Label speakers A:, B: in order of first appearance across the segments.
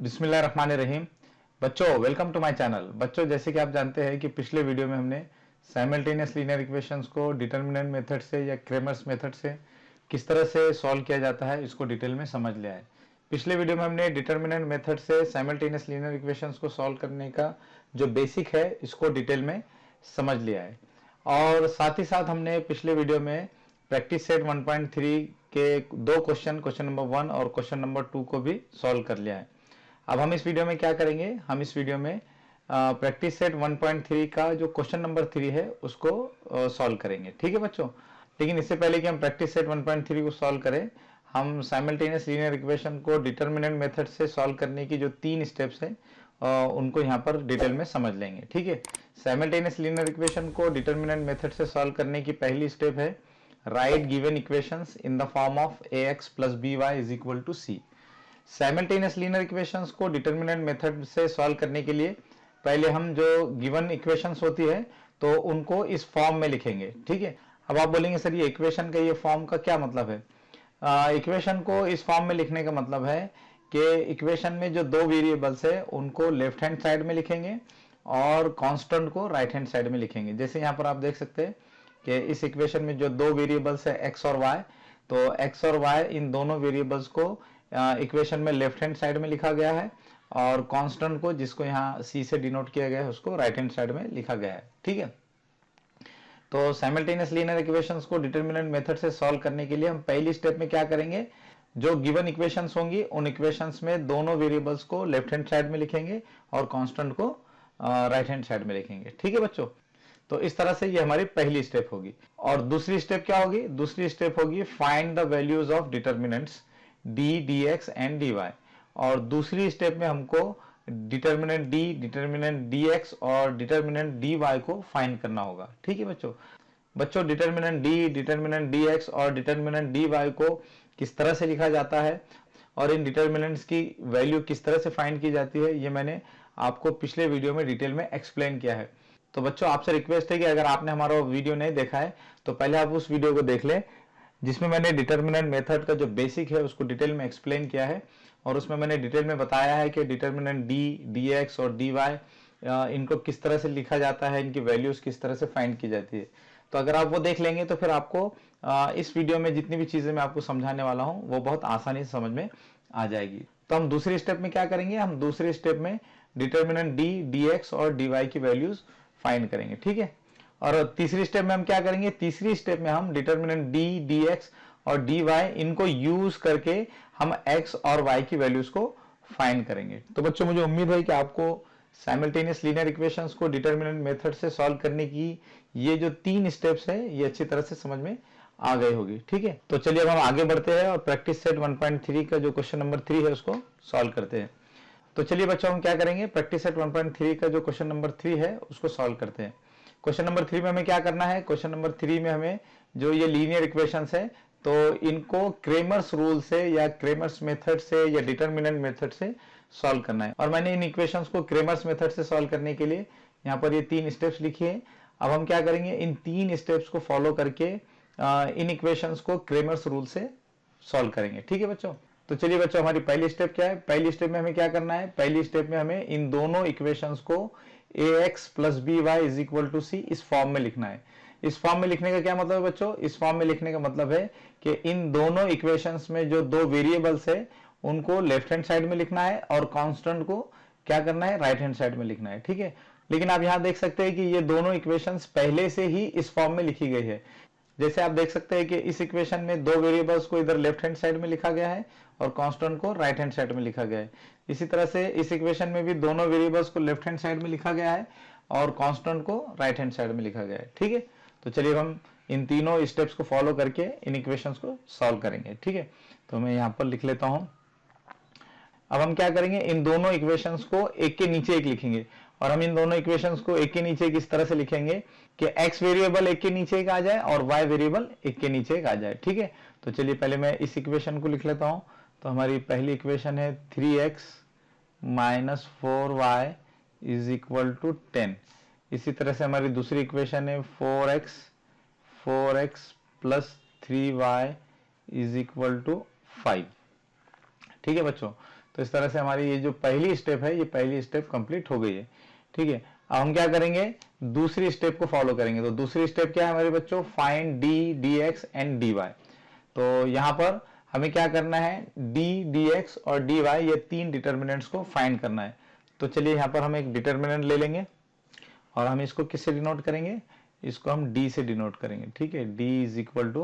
A: बिस्मिल्लाहिर्रहमानिर्रहीम। बच्चों welcome to my channel. बच्चों जैसे कि आप जानते हैं कि पिछले वीडियो में हमने साइमल्टेनियस लीनियर इक्वेशंस को डिटर्मिनेंट मेथड से या क्रेमर्स मेथड से किस तरह से सॉल्व किया जाता है इसको डिटेल में समझ लिया है। पिछले वीडियो में हमने डिटर्मिनेंट मेथड से साइमल्टेनियस लीनियर इक्वेशंस को सॉल्व करने का जो बेसिक है इसको डिटेल में समझ लिया है, और साथ ही साथ हमने पिछले वीडियो में प्रैक्टिस सेट 1.3 के दो क्वेश्चन नंबर 1 और क्वेश्चन नंबर 2 को भी सॉल्व कर लिया है। अब हम इस वीडियो में क्या करेंगे, हम इस वीडियो में प्रैक्टिस सेट 1.3 का जो क्वेश्चन नंबर 3 है उसको सॉल्व करेंगे। ठीक है बच्चों, लेकिन इससे पहले कि हम प्रैक्टिस सेट 1.3 को सॉल्व करें, हम साइमल्टेनियस लीनियर इक्वेशन को डिटर्मिनेंट मेथड से सॉल्व करने की जो 3 स्टेप्स हैं उनको यहाँ पर डिटेल में समझ लेंगे। ठीक है, साइमल्टेनियस लीनियर इक्वेशन को डिटर्मिनेंट मेथड से सॉल्व करने की पहली स्टेप है write given equations in the form of ax plus by is equal to c। Simultaneous linear equations को डिटर्मिनेंट मेथड से सॉल्व करने के लिए पहले हम जो गिवन इक्वेशंस होती है तो उनको इस फॉर्म में लिखेंगे। ठीक है, अब आप बोलेंगे सर ये इक्वेशन का ये फॉर्म का क्या मतलब है? इक्वेशन को इस फॉर्म में लिखने का मतलब है कि इक्वेशन में जो दो वेरिएबल्स है उनको लेफ्ट हैंड साइड में लिखेंगे और कांस्टेंट को राइट हैंड साइड में लिखेंगे। जैसे यहाँ पर आप देख सकते हैं कि इस इक्वेशन में जो दो वेरिएबल्स है x और y, तो x और y इन दोनों वेरिएबल्स को इक्वेशन में लेफ्ट हैंड साइड में लिखा गया है और कांस्टेंट को जिसको यहाँ c से डिनोट किया गया है उसको राइट हैंड साइड में लिखा गया है। ठीक है, तो साइमल्टेनियस लीनियर इक्वेशंस को डिटर्मिनेंट मेथड से सॉल्व करने के लिए हम पहली स्टेप में क्या करेंगे, जो गिवन इक्वेशंस होंगी उन इक्वेशंस में दोनों वेरिएबल्स को लेफ्ट हैंड साइड में लिखेंगे और कांस्टेंट को राइट हैंड साइड में लिखेंगे। ठीक है बच्चों, तो इस तरह से ये हमारी पहली स्टेप होगी। और दूसरी स्टेप क्या होगी? दूसरी स्टेप होगी find the values of determinants d, dx and dy। और दूसरी स्टेप में हमको डिटर्मिनेंट d, डिटर्मिनेंट dx और डिटर्मिनेंट dy को फाइंड करना होगा। ठीक है बच्चों डिटर्मिनेंट d, डिटर्मिनेंट dx और डिटर्मिनेंट dy को किस तरह से लिखा जाता है और इन डिटर्मिनेंट्स की वैल्यू किस तरह से फाइंड की जाती है ये मैंने आपको पिछले वीडियो में डिटेल में एक्सप्लेन किया है। तो बच्चों आपसे रिक्वेस्ट है कि अगर आपने हमारा वीडियो नहीं देखा है तो पहले आप उस वीडियो को देख लें जिसमें मैंने डिटर्मिनेंट मेथड का जो बेसिक है उसको डिटेल में एक्सप्लेन किया है और उसमें मैंने डिटेल में बताया है कि डिटर्मिनेंट d, dx और dy इनको किस तरह से लिखा जाता है, इनकी वैल्यूज किस तरह से फाइंड की जाती है। तो अगर आप वो देख लेंगे तो फिर आपको इस वीडियो में जितनी भी चीजें मैं आपको समझाने वाला हूँ वो बहुत आसानी से समझ में आ जाएगी। तो हम दूसरी स्टेप में क्या करेंगे, हम दूसरी स्टेप में डिटर्मिनेंट d, dx और dy की वैल्यूज फाइंड करेंगे। ठीक है, और तीसरी स्टेप में हम क्या करेंगे, तीसरी स्टेप में हम डिटर्मिनेंट d, dx और dy इनको यूज करके हम x और y की वैल्यूज को फाइंड करेंगे। तो बच्चों मुझे उम्मीद है कि आपको साइमल्टेनियस लीनियर इक्वेशंस को डिटर्मिनेंट मेथड से सॉल्व करने की ये जो 3 स्टेप्स है ये अच्छी तरह से समझ में आ गई होगी। ठीक है, तो चलिए अब हम आगे बढ़ते हैं और प्रैक्टिस सेट 1.3 का जो क्वेश्चन नंबर 3 है उसको सॉल्व करते हैं। तो चलिए बच्चों हम क्या करेंगे, प्रैक्टिस सेट 1.3 का जो क्वेश्चन नंबर 3 है उसको सॉल्व करते हैं। क्वेश्चन नंबर 3 में हमें क्या करना है, क्वेश्चन नंबर 3 में हमें जो ये लीनियर इक्वेशंस है तो इनको क्रेमर्स रूल से या क्रेमर्स मेथड से या डिटर्मिनेंट मेथड से सॉल्व करना है। और मैंने इन इक्वेशंस को क्रेमर्स मेथड से सॉल्व करने के लिए यहाँ पर ये 3 स्टेप्स लिखी है। अब हम क्या करेंगे, इन 3 स्टेप्स को फॉलो करके इन इक्वेशंस को क्रेमर्स रूल से सॉल्व करेंगे। ठीक है बच्चों, तो चलिए बच्चों हमारी पहली स्टेप क्या है, पहली स्टेप में हमें क्या करना है, पहली स्टेप में हमें इन दोनों इक्वेशंस को ax plus by is equal to c इस फॉर्म में लिखना है। इस फॉर्म में लिखने का क्या मतलब है बच्चों, इस फॉर्म में लिखने का मतलब है कि इन दोनों इक्वेशंस में जो दो वेरिएबल्स है उनको लेफ्ट हैंड साइड में लिखना है और कांस्टेंट को क्या करना है, राइट हैंड साइड में लिखना है। ठीक है, लेकिन आप यहां देख सकते हैं कि ये दोनों इक्वेशंस पहले से ही इस फॉर्म में लिखी गई है। जैसे आप देख सकते हैं कि इस इक्वेशन में दो वेरिएबल्स को इधर लेफ्ट हैंड साइड में लिखा गया है और कांस्टेंट को राइट हैंड साइड में लिखा गया है। इसी तरह से इस इक्वेशन में भी दोनों वेरिएबल्स को लेफ्ट हैंड साइड में लिखा गया है और कांस्टेंट को राइट हैंड साइड में लिखा गया है। ठीक है, तो चलिए हम इन तीनों स्टेप्स को फॉलो करके इन इक्वेशंस को सॉल्व करेंगे। ठीक है, तो मैं यहाँ पर लिख लेता हूँ। अब हम क्या करेंगे, इन दोनों इक्वेशंस को एक के नीचे एक लिखेंगे और हम इन दोनों इक्वेशंस को एक के नीचे एक इस तरह से लिखेंगे कि x वेरिएबल एक के नीचे एक आ जाए और y वेरिएबल एक के नीचे एक आ जाए। ठीक है, तो चलिए पहले मैं इस इक्वेशन को लिख लेता हूं। तो हमारी पहली इक्वेशन है 3x minus 4y is equal to 10। इसी तरह से हमारी दूसरी इक्वेशन है 4x plus 3y is equal to 5। ठीक है बच्चों, तो इस तरह से हमारी ये जो पहली स्टेप है, ये पहली स्टेप कंप्लीट हो गई है। ठीक है, अब हम क्या करेंगे, दूसरी स्टेप को फॉलो करेंगे। तो दूसरी स्टेप क्या है हमारे बच्चों, find D, D X and D Y. तो यहाँ पर हमें क्या करना है, डी, डी एक्स और डी वाई, ये तीन डिटर्मिनेंट्स को फाइंड करना है। तो चलिए यहाँ पर हम एक डिटर्मिनेंट ले लेंगे और हम इसको किससे डिनोट करेंगे, इसको हम डी से डिनोट करेंगे। ठीक है, डी इज इक्वल टू,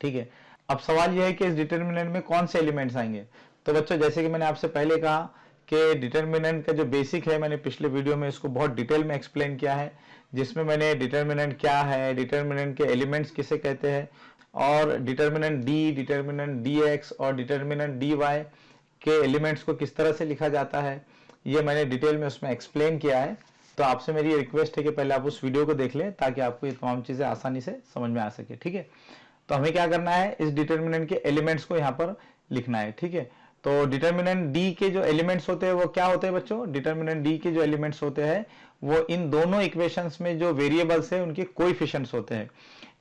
A: ठीक है। अब सवाल यह है कि इस डिटर्मिनेंट में कौन से एलिमेंट्स आएंगे। तो बच्चों जैसे कि मैंने आपसे पहले कहा कि डिटर्मिनेंट का जो बेसिक है, मैंने पिछले वीडियो में इसको बहुत डिटेल में एक्सप्लेन किया है, जिसमें मैंने डिटर्मिनेंट क्या है, डिटर्मिनेंट के एलिमेंट्स किसे कहते हैं, और determinant D, determinant D X और डिटर्मिनेंट डी वाई के एलिमेंट्स को किस तरह से लिखा जाता है, ये मैंने डिटेल में उसमें एक्सप्लेन किया है। तो आपसे मेरी रिक्वेस्ट है कि पहले आप उस वीडियो को देख लें ताकि आपको ये तमाम चीज़ें आसानी से समझ में आ सके। ठीक है, तो हमें क्या करना है, इस डिटर्मिनेंट के एलिमेंट्स को यहाँ पर लिखना है। ठीक है, तो डिटर्मिनेंट डी के जो एलिमेंट्स होते हैं वो क्या होते हैं बच्चों, डिटर्मिनेंट डी के जो एलिमेंट्स होते हैं वो इन दोनों इक्वेशंस में जो वेरिएबल्स है उनके कोएफिशिएंट्स होते हैं।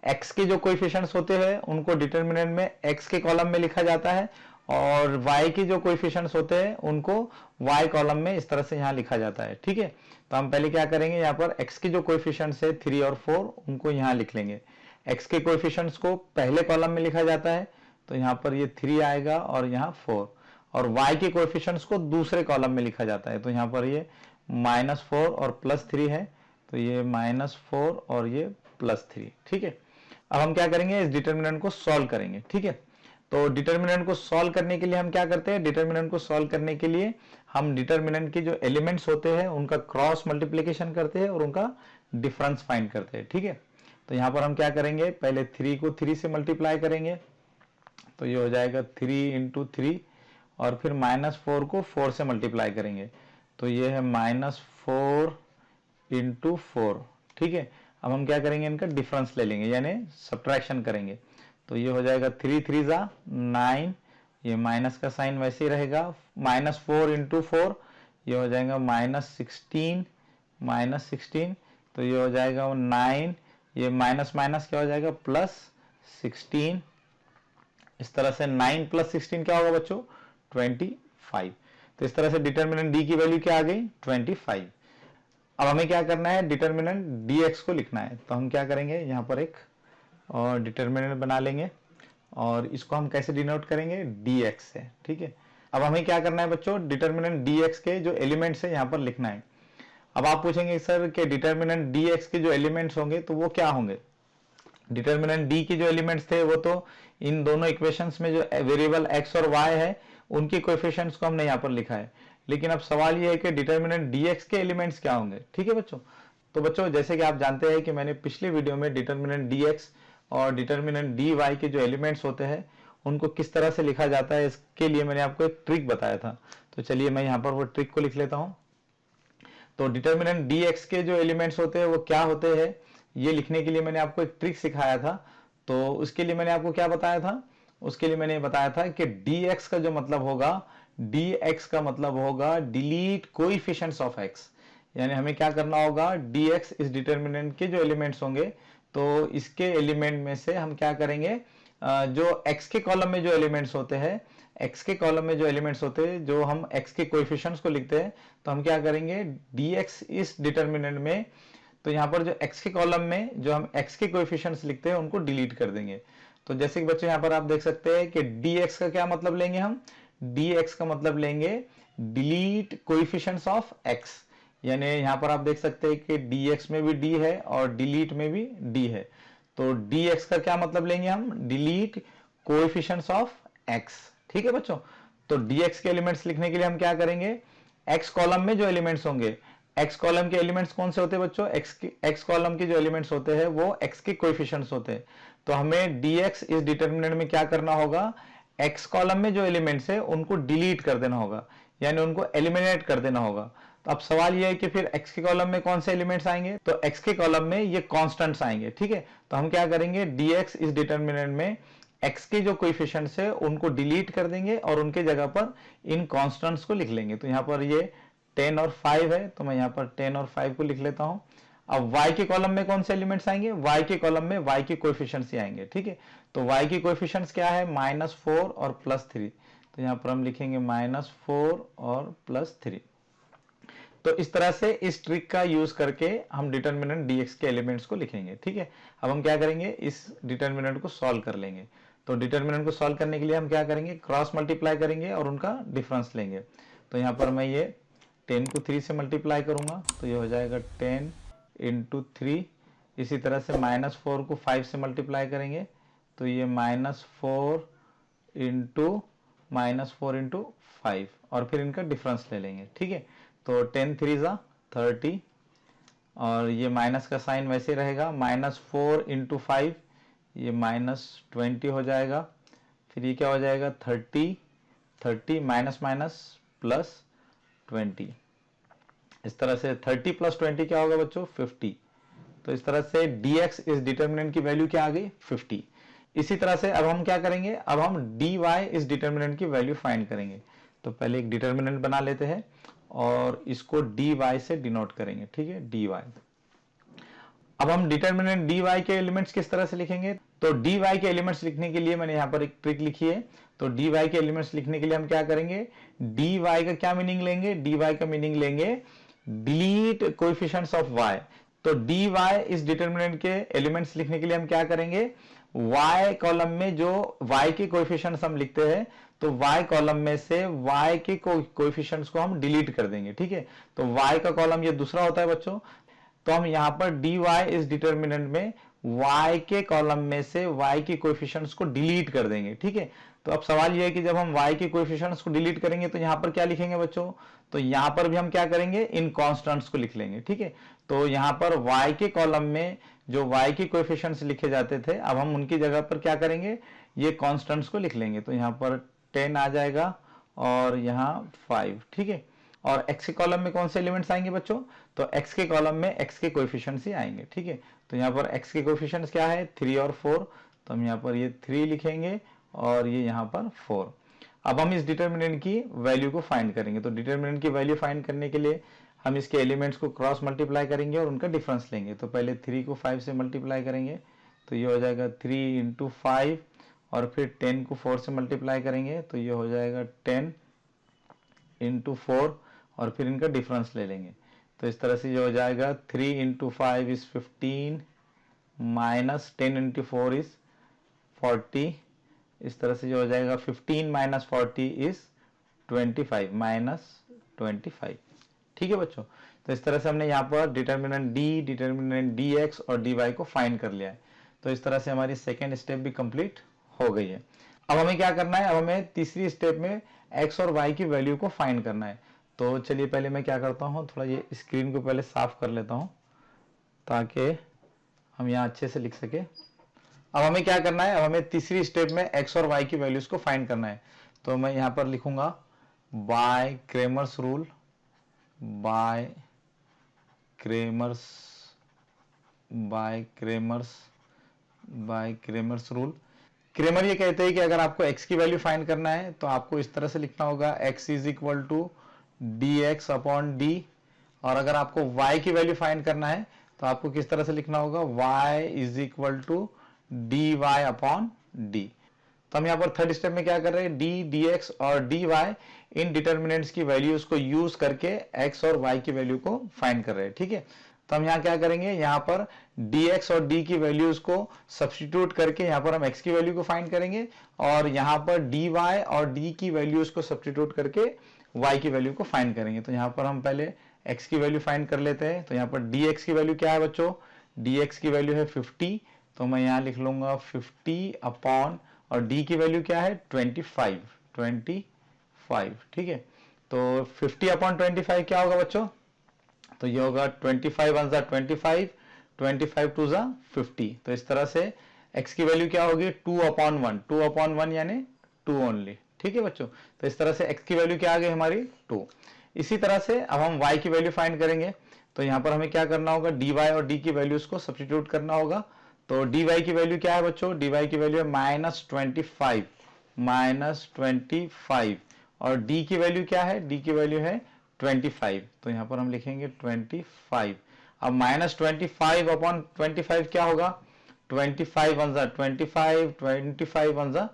A: एक्स के जो कोएफिशिएंट्स होते हैं उनको डिटर्मिनेंट में एक्स के कॉलम में लिखा जाता है, और वाई के जो कोएफिशिएंट्स होते हैं उनको वाई कॉलम में इस तरह से यहाँ लिखा जाता है। ठीक है, तो हम पहले क्या करेंगे, यहाँ पर एक्स के जो कोएफिशिएंट्स है 3 और 4 उनको यहाँ लिख लेंगे। एक्स के कोएफिशिएंट्स को पहले कॉलम में लिखा जाता है, तो यहाँ पर ये 3 आएगा और यहाँ 4, और y के कोएफिशिएंट्स को दूसरे कॉलम में लिखा जाता है, तो यहाँ पर ये -4 और +3 है, तो ये -4 और ये +3। ठीक है, अब हम क्या करेंगे, इस डिटर्मिनेंट को सॉल्व करेंगे। ठीक है, तो डिटर्मिनेंट को सॉल्व करने के लिए हम क्या करते हैं, डिटर्मिनेंट को सॉल्व करने के लिए हम डिटर्मिनेंट के जो एलिमेंट्स होते हैं उनका क्रॉस मल्टीप्लिकेशन करते हैं और उनका डिफरेंस फाइंड करते हैं। ठीक है, तो यहाँ पर हम क्या करेंगे, पहले 3 को 3 से मल्टीप्लाई करेंगे, तो ये हो जाएगा 3 × 3, और फिर -4 को 4 से मल्टीप्लाई करेंगे, तो ये है -4 × 4। ठीक है, अब हम क्या करेंगे, इनका डिफरेंस ले लेंगे यानी सब्ट्रैक्शन करेंगे, तो ये हो जाएगा 3 3 × 9, ये माइनस का साइन वैसे ही रहेगा, -4 × 4 ये हो जाएगा -16, तो ये हो जाएगा 9, ये माइनस माइनस क्या हो जाएगा +16। इस तरह से 9 + 16 क्या होगा बच्चों, 25। तो इस तरह से डिटर्मिनेंट डी की वैल्यू क्या आ गई, 25। अब हमें क्या करना है, डिटर्मिनेंट डी एक्स को लिखना है, तो हम क्या करेंगे, यहाँ पर एक और डिटर्मिनेंट बना लेंगे और इसको हम कैसे डिनोट करेंगे, डी एक्स से। ठीक है, अब हमें क्या करना है बच्चों, डिटर्मिनेंट डी एक्स के जो एलिमेंट्स है यहाँ पर लिखना है। अब आप पूछेंगे सर कि डिटर्मिनेंट डी एक्स के जो एलिमेंट्स होंगे तो वो क्या होंगे। डिटर्मिनेंट डी के जो एलिमेंट्स थे वो तो इन दोनों इक्वेशंस में जो वेरिएबल एक्स और वाई है उनके कोएफिशिएंट्स को हमने यहाँ पर लिखा है, लेकिन अब सवाल ये है कि डिटर्मिनेंट डी एक्स के एलिमेंट्स क्या होंगे। ठीक है बच्चों, तो बच्चों जैसे कि आप जानते हैं कि मैंने पिछले वीडियो में डिटर्मिनेंट डी एक्स और डिटर्मिनेंट डी वाई के जो एलिमेंट्स होते हैं उनको किस तरह से लिखा जाता है, इसके लिए मैंने आपको एक ट्रिक बताया था। तो चलिए मैं यहाँ पर वो ट्रिक को लिख लेता हूँ। तो डिटर्मिनेंट डी एक्स के जो एलिमेंट्स होते हैं वो क्या होते हैं, ये लिखने के लिए मैंने आपको एक ट्रिक सिखाया था। तो उसके लिए मैंने आपको क्या बताया था, उसके लिए मैंने बताया था कि dx का जो मतलब होगा, dx का मतलब होगा डिलीट कोएफिशिएंट्स ऑफ x, यानी हमें क्या करना होगा, dx इस डिटर्मिनेंट के जो एलिमेंट्स होंगे तो इसके एलिमेंट में से हम क्या करेंगे, जो x के कॉलम में जो एलिमेंट्स होते हैं, x के कॉलम में जो एलिमेंट्स होते हैं जो हम x के कोएफिशिएंट्स को लिखते हैं, तो हम क्या करेंगे, dx इस डिटर्मिनेंट में, तो यहाँ पर जो x के कॉलम में जो हम x के कोएफिशिएंट्स लिखते हैं उनको डिलीट कर देंगे। तो जैसे कि बच्चों यहाँ पर आप देख सकते हैं कि dx का क्या मतलब लेंगे, हम dx का मतलब लेंगे डिलीट कोएफिशिएंट्स ऑफ x, यानी यहाँ पर आप देख सकते हैं कि dx में भी d है और डिलीट में भी d है। तो dx का क्या मतलब लेंगे हम, डिलीट कोएफिशिएंट्स ऑफ x। ठीक है बच्चों, तो dx के एलिमेंट्स लिखने के लिए हम क्या करेंगे, x कॉलम में जो एलिमेंट्स होंगे, x कॉलम के एलिमेंट्स कौन से होते हैं बच्चों, x कॉलम के जो एलिमेंट्स होते हैं वो x के कोएफिशिएंट्स होते हैं। तो हमें dx इस डिटर्मिनेंट में क्या करना होगा, x कॉलम में जो एलिमेंट्स है उनको डिलीट कर देना होगा, यानी उनको एलिमिनेट कर देना होगा। तो अब सवाल ये है कि फिर x के कॉलम में कौन से एलिमेंट्स आएंगे, तो x के कॉलम में ये कांस्टेंट्स आएंगे। ठीक है, तो हम क्या करेंगे, dx इस डिटर्मिनेंट में x के जो कोएफिशिएंट्स है उनको डिलीट कर देंगे और उनके जगह पर इन कांस्टेंट्स को लिख लेंगे। तो यहाँ पर ये 10 और 5 है, तो मैं यहाँ पर 10 और 5 को लिख लेता हूँ। अब y के कॉलम में कौन से एलिमेंट्स आएंगे, y के कॉलम में y के कोएफिशिएंट्स ही आएंगे। ठीक है, तो y के कोएफिशिएंट्स क्या है, -4 और +3, तो यहाँ पर हम लिखेंगे -4 और +3। तो इस तरह से इस ट्रिक का यूज करके हम डिटर्मिनेंट dx के एलिमेंट्स को लिखेंगे। ठीक है, अब हम क्या करेंगे, इस डिटर्मिनेंट को सॉल्व कर लेंगे। तो डिटर्मिनेंट को सॉल्व करने के लिए हम क्या करेंगे, क्रॉस मल्टीप्लाई करेंगे और उनका डिफरेंस लेंगे। तो यहाँ पर मैं ये 10 को 3 से मल्टीप्लाई करूंगा, तो ये हो जाएगा 10 × 3। इसी तरह से -4 को 5 से मल्टीप्लाई करेंगे, तो ये -4 × 5 और फिर इनका डिफरेंस ले लेंगे। ठीक है, तो 10 3 ज़ा 30 और ये माइनस का साइन वैसे रहेगा, -4 × 5 ये -20 हो जाएगा। फिर ये क्या हो जाएगा, 30 माइनस +20। इस तरह से 30 + 20 क्या होगा बच्चों, 50। तो इस तरह से dx इस डिटर्मिनेंट की वैल्यू क्या आ गई, 50। इसी तरह से अब हम क्या करेंगे, अब हम dy इस डिटर्मिनेंट की वैल्यू फाइंड करेंगे। तो पहले एक डिटर्मिनेंट बना लेते हैं और इसको dy से डिनोट करेंगे। ठीक है, dy। अब हम डिटर्मिनेंट dy के एलिमेंट्स किस तरह से लिखेंगे, तो dy के एलिमेंट्स लिखने के लिए मैंने यहाँ पर एक ट्रिक लिखी है। तो dy के एलिमेंट्स लिखने के लिए हम क्या करेंगे, dy का क्या मीनिंग लेंगे, dy का मीनिंग लेंगे डिलीट कोएफिशिएंट्स ऑफ y। तो dy इस डिटर्मिनेंट के एलिमेंट्स लिखने के लिए हम क्या करेंगे, y कॉलम में जो y के कोएफिशिएंट्स हम लिखते हैं, तो y कॉलम में से y के कोएफिशिएंट्स को हम डिलीट कर देंगे। ठीक है, तो y का कॉलम ये दूसरा होता है बच्चों। तो हम यहाँ पर dy इस डिटर्मिनेंट में y के कॉलम में से y के कोएफिशिएंट्स को डिलीट कर देंगे। ठीक है, तो अब सवाल ये है कि जब हम y के कोएफिशिएंट्स को डिलीट करेंगे तो यहाँ पर क्या लिखेंगे बच्चों, तो यहाँ पर भी हम क्या करेंगे, इन कांस्टेंट्स को लिख लेंगे। ठीक है, तो यहाँ पर y के कॉलम में जो y के कोएफिशिएंट्स लिखे जाते थे, अब हम उनकी जगह पर क्या करेंगे, ये कांस्टेंट्स को लिख लेंगे। तो यहाँ पर 10 आ जाएगा और यहाँ 5। ठीक है, और x के कॉलम में कौन से एलिमेंट्स आएंगे बच्चों, तो x के कॉलम में x के कोएफिशिएंट्स ही आएंगे। ठीक है, तो यहाँ पर x के कोएफिशिएंट्स क्या है, 3 और 4। तो हम यहाँ पर ये 3 लिखेंगे और ये यहाँ पर 4। अब हम इस डिटर्मिनेंट की वैल्यू को फाइंड करेंगे। तो डिटर्मिनेंट की वैल्यू फाइंड करने के लिए हम इसके एलिमेंट्स को क्रॉस मल्टीप्लाई करेंगे और उनका डिफरेंस लेंगे। तो पहले 3 को 5 से मल्टीप्लाई करेंगे, तो ये हो जाएगा 3 × 5 और फिर 10 को 4 से मल्टीप्लाई करेंगे, तो ये हो जाएगा 10 × 4 और फिर इनका डिफरेंस ले लेंगे। तो इस तरह से ये हो जाएगा 3 × 5 इज 15 माइनस 10 × 4 इज 40। इस तरह से जो हो जाएगा 15 - 40 इज 25 -25। ठीक है बच्चों, तो इस तरह से हमने यहाँ पर डिटर्मिनेंट d, डिटर्मिनेंट dx और dy को फाइंड कर लिया है। तो इस तरह से हमारी सेकेंड स्टेप भी कंप्लीट हो गई है। अब हमें क्या करना है, अब हमें तीसरी स्टेप में x और y की वैल्यू को फाइंड करना है। तो चलिए पहले मैं क्या करता हूँ, थोड़ा ये स्क्रीन को पहले साफ कर लेता हूँ ताकि हम यहाँ अच्छे से लिख सके। अब हमें क्या करना है, अब हमें तीसरी स्टेप में x और y की वैल्यूज को फाइंड करना है। तो मैं यहाँ पर लिखूंगा by Cramer's rule, by Cramer's rule. Cramer ये कहते हैं कि अगर आपको x की वैल्यू फाइंड करना है तो आपको इस तरह से लिखना होगा x = dx/d, और अगर आपको y की वैल्यू फाइंड करना है तो आपको किस तरह से लिखना होगा, y = dy/d। तो हम यहाँ पर थर्ड स्टेप में क्या कर रहे हैं, d, dx और dy इन डिटर्मिनेंट्स की वैल्यूज को यूज करके x और y की वैल्यू को फाइंड कर रहे हैं। ठीक है, तो हम यहाँ क्या करेंगे, यहाँ पर dx और d की वैल्यूज को सब्स्टिट्यूट करके यहाँ पर हम x की वैल्यू को फाइंड करेंगे और यहाँ पर dy और d की वैल्यूज को सब्स्टिट्यूट करके y की वैल्यू को फाइंड करेंगे। तो यहाँ पर हम पहले x की वैल्यू फाइंड कर लेते हैं। तो यहाँ पर dx की वैल्यू क्या है बच्चों, dx की वैल्यू है 50। तो मैं यहाँ लिख लूंगा 50 अपॉन, और d की वैल्यू क्या है 25। ठीक है, तो 50/25 क्या होगा बच्चों, तो ये होगा 25 × 25, 25 × 50। तो इस तरह से x की वैल्यू क्या होगी 2/1, 2/1 यानी 2 ओनली। ठीक है बच्चों, तो इस तरह से x की वैल्यू क्या आ गई हमारी 2। इसी तरह से अब हम y की वैल्यू फाइंड करेंगे। तो यहाँ पर हमें क्या करना होगा, dy और d की वैल्यूज को सब्स्टिट्यूट करना होगा। तो dy की वैल्यू क्या है बच्चों, dy की वैल्यू है -25 और d की वैल्यू क्या है, d की वैल्यू है 25। तो यहाँ पर हम लिखेंगे 25। अब -25/25 क्या होगा, 25 × 25, 25 ×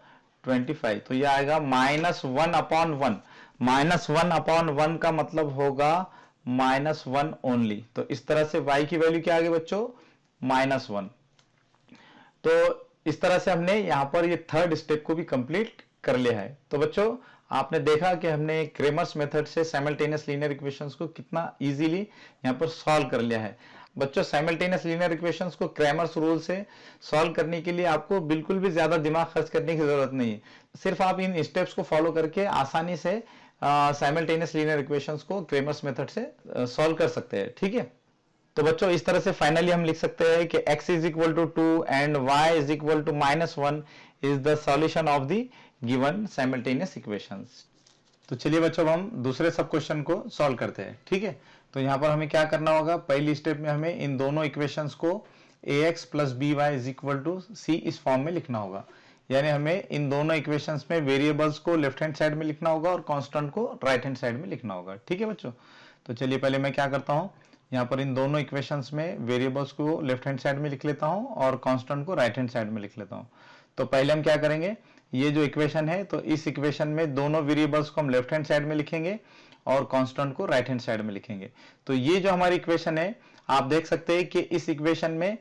A: 25, तो ये आएगा -1/1। -1/1 का मतलब होगा -1 ओनली। तो इस तरह से y की वैल्यू क्या आ गई बच्चों, -1। तो इस तरह से हमने यहाँ पर ये थर्ड स्टेप को भी कंप्लीट कर लिया है। तो बच्चों आपने देखा कि हमने क्रेमर्स मेथड से साइमल्टेनियस लीनियर इक्वेशंस को कितना इजीली यहाँ पर सॉल्व कर लिया है। बच्चों साइमल्टेनियस लीनियर इक्वेशंस को क्रेमर्स रूल से सॉल्व करने के लिए आपको बिल्कुल भी ज्यादा दिमाग खर्च करने की जरूरत नहीं है। सिर्फ आप इन स्टेप्स को फॉलो करके आसानी से साइमल्टेनियस लीनियर इक्वेशंस को क्रेमर्स मेथड से सॉल्व कर सकते हैं। ठीक है, तो बच्चों इस तरह से फाइनली हम लिख सकते हैं कि x is equal to 2 and y is equal to -1 is the solution of the given simultaneous equations. तो चलिए बच्चों अब हम दूसरे सब क्वेश्चन को सॉल्व करते हैं। ठीक है, तो यहाँ पर हमें क्या करना होगा, पहली स्टेप में हमें इन दोनों इक्वेशंस को ax plus by is equal to c इस फॉर्म में लिखना होगा। यानी हमें इन दोनों इक्वेशंस में वेरिएबल्स को लेफ्ट हैंड साइड में लिखना होगा और कांस्टेंट को राइट हैंड साइड में लिखना होगा। ठीक है बच्चों, तो चलिए पहले मैं क्या करता हूँ, यहाँ पर इन दोनों इक्वेशंस में वेरिएबल्स को लेफ्ट हैंड साइड में लिख लेता हूँ और कांस्टेंट को राइट हैंड साइड में लिख लेता हूँ। तो पहले हम क्या करेंगे, ये जो इक्वेशन है तो इस इक्वेशन में दोनों वेरिएबल्स को हम लेफ्ट हैंड साइड में लिखेंगे और कांस्टेंट को राइट हैंड साइड में लिखेंगे। तो ये जो हमारी इक्वेशन है आप देख सकते हैं कि इस इक्वेशन में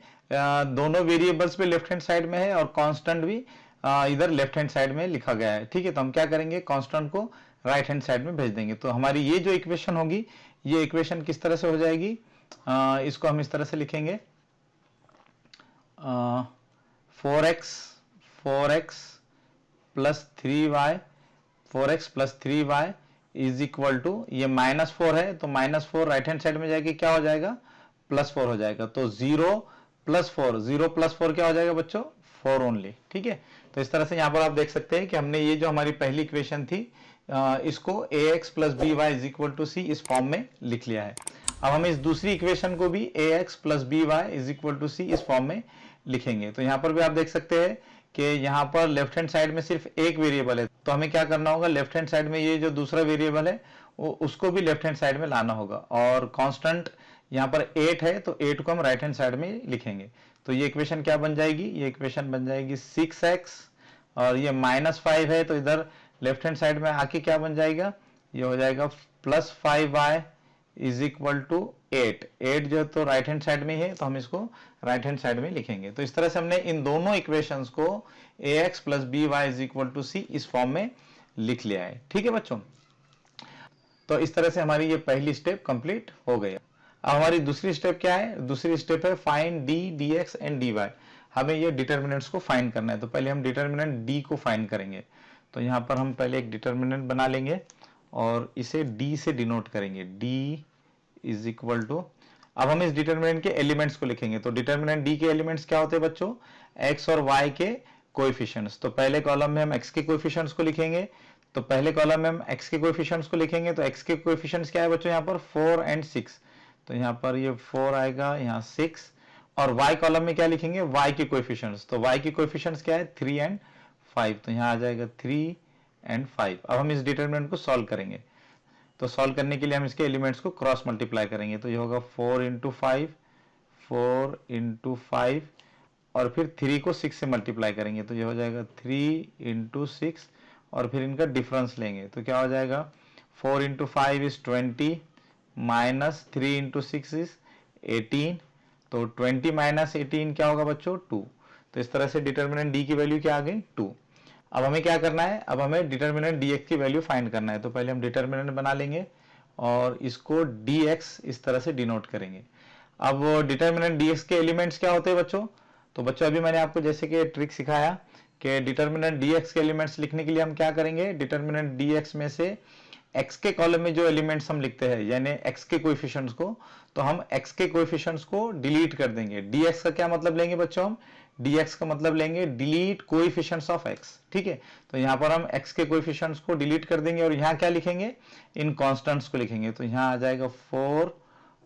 A: दोनों वेरिएबल्स भी लेफ्ट हैंड साइड में है और कांस्टेंट भी इधर लेफ्ट हैंड साइड में लिखा गया है। ठीक है, तो हम क्या करेंगे, कांस्टेंट को राइट हैंड साइड में भेज देंगे। तो हमारी ये जो इक्वेशन होगी, ये इक्वेशन किस तरह से हो जाएगी, इसको हम इस तरह से लिखेंगे 4x plus 3y 4x plus 3y is equal to, ये -4 है तो -4 राइट हैंड साइड में जाएगी, क्या हो जाएगा, +4 हो जाएगा। तो 0 + 4, 0 + 4 क्या हो जाएगा बच्चों, 4 ओनली। ठीक है, तो इस तरह से यहाँ पर आप देख सकते हैं कि हमने ये जो हमारी पहली इक्वेशन थी इसको ax plus by is equal to c इस फॉर्म में लिख लिया है। अब हम इस दूसरी इक्वेशन को भी ax plus by is equal to c इस फॉर्म में लिखेंगे। तो यहाँ पर भी आप देख सकते हैं कि यहाँ पर लेफ्ट हैंड साइड में सिर्फ एक वेरिएबल है, तो हमें क्या करना होगा, लेफ्ट हैंड साइड में ये जो दूसरा वेरिएबल है उसको भी लेफ्ट हैंड साइड में लाना होगा। और कांस्टेंट यहाँ पर 8 है तो 8 को हम राइट हैंड साइड में लिखेंगे। तो ये इक्वेशन क्या बन जाएगी, ये इक्वेशन बन जाएगी 6x और ये -5 है तो इधर लेफ्ट हैंड साइड में आके क्या बन जाएगा, ये हो जाएगा +5y इज इक्वल टू 8। 8 जो तो राइट हैंड साइड में है तो हम इसको राइट हैंड साइड में लिखेंगे। तो इस तरह से हमने इन दोनों इक्वेशंस को ax plus by is equal to c इस फॉर्म में लिख लिया है। ठीक है बच्चों, तो इस तरह से हमारी ये पहली स्टेप कंप्लीट हो गई। अब हमारी दूसरी स्टेप क्या है, दूसरी स्टेप है find d dx and dy। हमें ये डिटर्मिनेंट्स को फाइंड करना है। तो पहले हम डिटर्मिनेंट d को फाइंड करेंगे। तो यहाँ पर हम पहले एक डिटर्मिनेंट बना लेंगे और इसे d से डिनोट करेंगे, d इज इक्वल टू, अब हम इस डिटर्मिनेंट के एलिमेंट्स को लिखेंगे। तो डिटर्मिनेंट d के एलिमेंट्स क्या होते हैं बच्चों, x और y के कोएफिशिएंट्स। तो पहले कॉलम में हम x के कोएफिशिएंट्स को लिखेंगे। तो पहले कॉलम में हम x के कोएफिशिएंट्स को लिखेंगे। तो x के कोएफिशिएंट्स क्या है बच्चों, यहाँ पर 4 एंड 6। तो यहाँ पर ये 4 आएगा, यहाँ 6। और y कॉलम में क्या लिखेंगे, y के कोएफिशिएंट्स। तो y के कोएफिशिएंट्स क्या है, 3 एंड 5। तो यहाँ आ जाएगा 3 एंड 5। अब हम इस डिटर्मिनेंट को सॉल्व करेंगे। तो सॉल्व करने के लिए हम इसके एलिमेंट्स को क्रॉस मल्टीप्लाई करेंगे। तो ये होगा 4 × 5, 4 × 5 और फिर 3 को 6 से मल्टीप्लाई करेंगे। तो ये हो जाएगा 3 × 6 और फिर इनका डिफरेंस लेंगे। तो क्या हो जाएगा, 4 × 5 इज 20 माइनस 3 × 6 इज 18। तो 20 माइनस 18 क्या होगा बच्चों, 2। तो इस तरह से डिटर्मिनेंट डी की वैल्यू क्या आ गई, 2। अब हमें क्या करना है, अब हमें डिटर्मिनेंट dx की वैल्यू फाइंड करना है। तो पहले हम डिटर्मिनेंट बना लेंगे और इसको dx इस तरह से डिनोट करेंगे। अब डिटर्मिनेंट dx के एलिमेंट्स क्या होते हैं बच्चों, तो बच्चों अभी मैंने आपको जैसे कि ट्रिक सिखाया कि डिटर्मिनेंट dx के एलिमेंट्स लिखने के लिए हम क्या करेंगे, डिटर्मिनेंट dx में से x के कॉलम में जो एलिमेंट्स हम लिखते हैं यानी x के कोएफिशिएंट्स को, तो हम x के कोएफिशिएंट्स को डिलीट कर देंगे। dx का क्या मतलब लेंगे बच्चों, हम dx का मतलब लेंगे डिलीट कोएफिशिएंट्स ऑफ x। ठीक है, तो यहाँ पर हम x के कोएफिशिएंट्स को डिलीट कर देंगे और यहाँ क्या लिखेंगे, इन कांस्टेंट्स को लिखेंगे। तो यहाँ आ जाएगा 4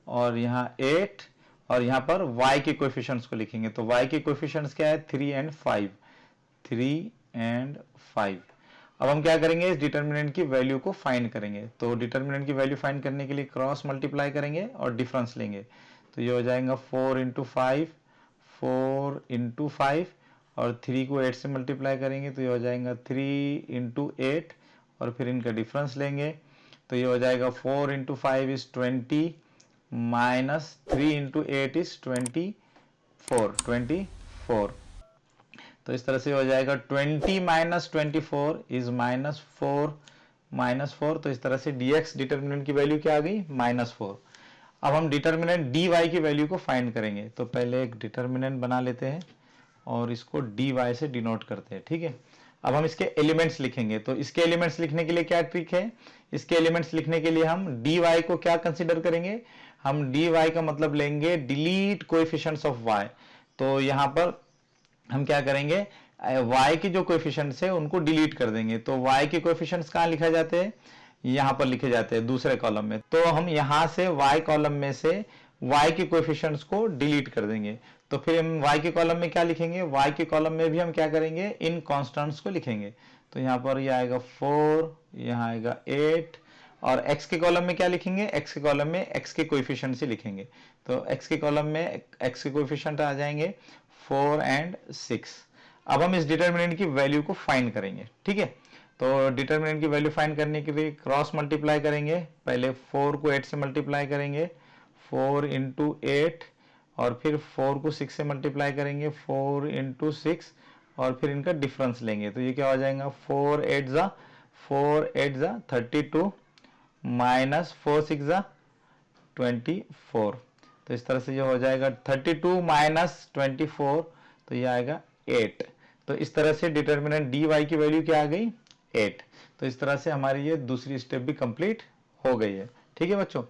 A: और यहाँ 8 और यहाँ पर y के कोएफिशिएंट्स को लिखेंगे। तो y के कोएफिशिएंट्स क्या है, 3 एंड 5, 3 एंड 5। अब हम क्या करेंगे, इस डिटर्मिनेंट की वैल्यू को फाइंड करेंगे। तो डिटर्मिनेंट की वैल्यू फाइंड करने के लिए क्रॉस मल्टीप्लाई करेंगे और डिफरेंस लेंगे। तो ये हो जाएगा 4 × 5, 4 × 5 और 3 को 8 से मल्टीप्लाई करेंगे तो ये हो जाएगा 3 इंटू 8 और फिर इनका डिफरेंस लेंगे तो ये हो जाएगा 4 into 5 is 20 minus 3 into 8 is 24 तो इस तरह से हो जाएगा 20 माइनस 24 इज माइनस 4 तो इस तरह से dx डिटर्मिनेंट की वैल्यू क्या आ गई -4। अब हम डिटर्मिनेंट dy की वैल्यू को फाइंड करेंगे तो पहले एक डिटर्मिनेंट बना लेते हैं और इसको dy से डिनोट करते हैं, ठीक है। अब हम इसके एलिमेंट्स लिखेंगे तो इसके एलिमेंट्स लिखने के लिए क्या ट्रिक है, इसके एलिमेंट्स लिखने के लिए हम dy को क्या कंसीडर करेंगे, हम dy का मतलब लेंगे डिलीट कोएफिशिएंट्स ऑफ y। तो यहां पर हम क्या करेंगे, y के जो कोएफिशिएंट्स है उनको डिलीट कर देंगे। तो y के कोएफिशिएंट्स कहां लिखा जाते हैं, यहां पर लिखे जाते हैं दूसरे कॉलम में। तो हम यहां से y कॉलम में से y के कोएफिशिएंट्स को डिलीट कर देंगे। तो फिर हम y के कॉलम में क्या लिखेंगे, y के कॉलम में भी हम क्या करेंगे, इन कांस्टेंट्स को लिखेंगे। तो यहाँ पर ये आएगा 4, यहाँ आएगा 8 और x के कॉलम में क्या लिखेंगे, x के कॉलम में x के कोएफिशिएंट्स ही लिखेंगे। तो x के कॉलम में x के कोएफिशिएंट आ जाएंगे 4 एंड 6। अब हम इस डिटर्मिनेंट की वैल्यू को फाइंड करेंगे, ठीक है। तो डिटर्मिनेंट की वैल्यू फाइंड करने के लिए क्रॉस मल्टीप्लाई करेंगे, पहले 4 को 8 से मल्टीप्लाई करेंगे 4 इंटू 8 और फिर 4 को 6 से मल्टीप्लाई करेंगे 4 इंटू 6 और फिर इनका डिफरेंस लेंगे। तो ये क्या हो जाएगा 4 8 जा 32 माइनस 4 6 जा 24। तो इस तरह से ये हो जाएगा 32 माइनस 24 तो ये आएगा 8। तो इस तरह से डिटर्मिनेंट dy की वैल्यू क्या आ गई 8। तो इस तरह से हमारी ये दूसरी स्टेप भी कंप्लीट हो गई है, ठीक है बच्चों।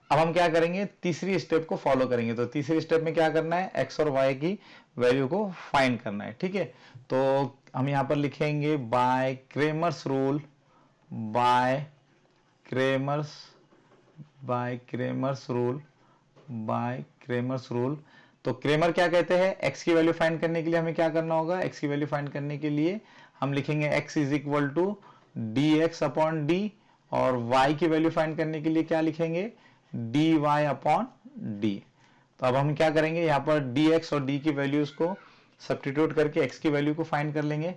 A: अब हम क्या करेंगे, तीसरी स्टेप को फॉलो करेंगे। तो तीसरी स्टेप में क्या करना है, x और y की वैल्यू को फाइंड करना है, ठीक है। तो हम यहाँ पर लिखेंगे बाय क्रेमर्स रूल। तो क्रेमर क्या कहते हैं, x की वैल्यू फाइंड करने के लिए हमें क्या करना होगा, x की वैल्यू फाइंड करने के लिए हम लिखेंगे x is equal to dx upon d और y की वैल्यू फाइंड करने के लिए क्या लिखेंगे dy अपॉन d। तो अब हम क्या करेंगे, यहाँ पर dx और d की वैल्यूज को सब्स्टिट्यूट करके x की वैल्यू को फाइंड कर लेंगे।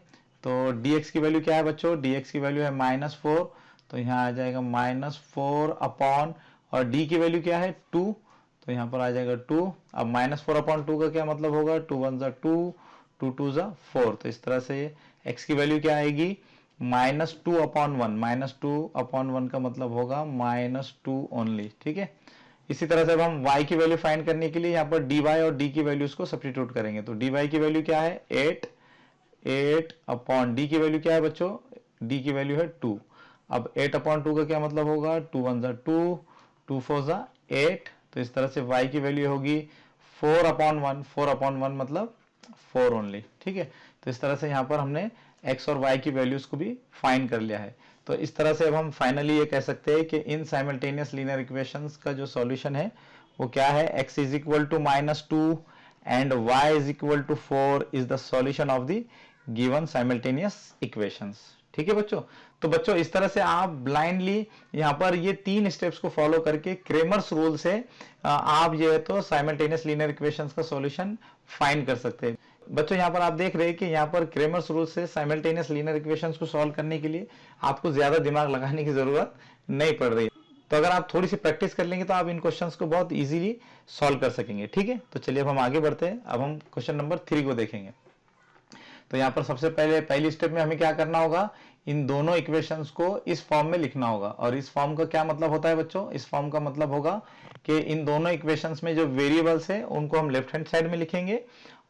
A: तो dx की वैल्यू क्या है बच्चों, dx की वैल्यू है -4 तो यहाँ आ जाएगा -4 अपॉन और d की वैल्यू क्या है 2 तो यहाँ पर आ जाएगा 2। अब -4 अपॉन 2 का क्या मतलब होगा, 2 1 जा 2 2 2 जा 4। तो इस तरह से x की वैल्यू क्या आएगी -2 अपॉन 1, -2 अपॉन 1 का मतलब होगा -2 ओनली, ठीक है। इसी तरह से अब हम y की वैल्यू फाइंड करने के लिए यहाँ पर dy और d की वैल्यूज को सब्स्टिट्यूट करेंगे। तो dy की वैल्यू क्या है 8 अपॉन d की वैल्यू क्या है बच्चों, d की वैल्यू है 2। अब 8 अपॉन 2 का क्या मतलब होगा, 2 1 जा 2 2 4 जा 8। तो इस तरह से y की वैल्यू होगी 4 अपॉन 1 मतलब 4 ओनली, ठीक है। तो इस तरह से यहाँ पर हमने x और y की वैल्यूज को भी फाइंड कर लिया है। तो इस तरह से अब हम फाइनली ये कह सकते हैं कि इन साइमल्टेनियस लीनियर इक्वेशंस का जो सॉल्यूशन है वो क्या है, x is equal to -2 and y is equal to 4 is the solution of the given simultaneous equations, ठीक है बच्चों। तो बच्चों इस तरह से आप ब्लाइंडली यहाँ पर ये 3 स्टेप्स को फॉलो करके क्रेमर्स रूल से आप ये तो साइमल्टेनियस लीनियर इक्वेशंस का सॉल्यूशन फाइंड कर सकते हैं। बच्चों यहाँ पर आप देख रहे हैं कि यहाँ पर क्रेमर्स रूल से साइमल्टेनियस लीनियर इक्वेशंस को सॉल्व करने के लिए आपको ज्यादा दिमाग लगाने की जरूरत नहीं पड़ रही। तो अगर आप थोड़ी सी प्रैक्टिस कर लेंगे तो आप इन क्वेश्चंस को बहुत इजीली सॉल्व कर सकेंगे, ठीक है। तो चलिए अब हम आगे बढ़ते हैं। अब हम क्वेश्चन नंबर 3 को देखेंगे। तो यहाँ पर सबसे पहली स्टेप में हमें क्या करना होगा, इन दोनों इक्वेशंस को इस फॉर्म में लिखना होगा। और इस फॉर्म का क्या मतलब होता है बच्चों, इस फॉर्म का मतलब होगा कि इन दोनों इक्वेशंस में जो वेरिएबल्स है उनको हम लेफ्ट हैंड साइड में लिखेंगे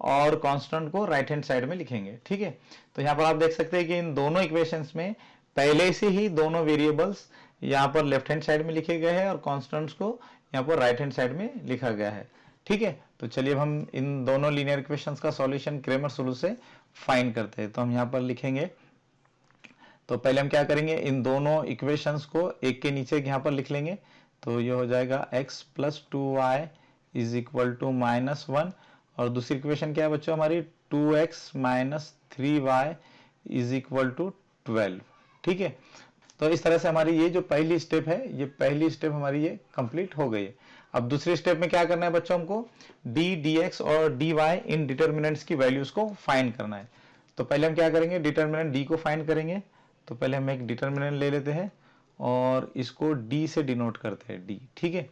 A: और कांस्टेंट को राइट हैंड साइड में लिखेंगे, ठीक है। तो यहाँ पर आप देख सकते हैं कि इन दोनों इक्वेशंस में पहले से ही दोनों वेरिएबल्स यहाँ पर लेफ्ट हैंड साइड में लिखे गए हैं और कांस्टेंट्स को यहाँ पर राइट हैंड साइड में लिखा गया है, ठीक है। तो चलिए अब हम इन दोनों लीनियर इक्वेशंस का सॉल्यूशन क्रेमर्स रूल से फाइंड करते हैं। तो हम यहाँ पर लिखेंगे, तो पहले हम क्या करेंगे, इन दोनों इक्वेशंस को एक के नीचे यहाँ पर लिख लेंगे। तो ये हो जाएगा x plus 2y is equal to -1 और दूसरी इक्वेशन क्या है बच्चों हमारी 2x minus 3y is equal to 12, ठीक है। तो इस तरह से हमारी ये जो पहली स्टेप है, ये पहली स्टेप हमारी ये कंप्लीट हो गई है। अब दूसरे स्टेप में क्या करना है बच्चों, हमको डी डी एक्स और डी वाई इन डिटर्मिनेंट्स की वैल्यूज को फाइंड करना है। तो पहले हम क्या करेंगे, डिटर्मिनेंट डी को फाइंड करेंगे। तो पहले हम एक डिटर्मिनेंट ले लेते हैं और इसको डी से डिनोट करते हैं, डी, ठीक है।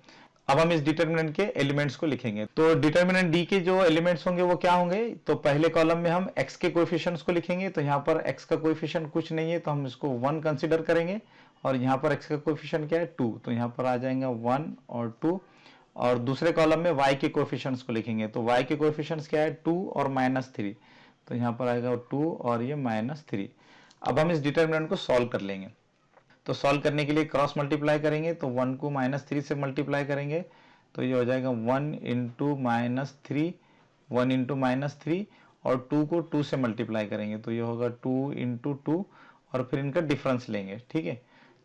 A: अब हम इस डिटर्मिनेंट के एलिमेंट्स को लिखेंगे। तो डिटर्मिनेंट डी के जो एलिमेंट्स होंगे वो क्या होंगे, तो पहले कॉलम में हम x के कोएफिशिएंट्स को लिखेंगे। तो यहाँ पर x का कोएफिशिएंट कुछ नहीं है तो हम इसको 1 कंसीडर करेंगे, और यहाँ पर x का कोएफिशिएंट क्या है 2, तो यहाँ पर आ जाएगा 1 और 2। और दूसरे कॉलम में y के कोएफिशिएंट्स को लिखेंगे। तो y के कोएफिशिएंट्स क्या है 2 और -3, तो यहाँ पर आएगा 2 और ये -3। अब हम इस डिटर्मिनेंट को सॉल्व कर लेंगे। तो सॉल्व करने के लिए क्रॉस मल्टीप्लाई करेंगे। तो 1 को -3 से मल्टीप्लाई करेंगे तो ये हो जाएगा 1 इंटू -3, 1 इंटू -3, और 2 को 2 से मल्टीप्लाई करेंगे तो ये होगा 2 इंटू 2, और फिर इनका डिफरेंस लेंगे, ठीक है।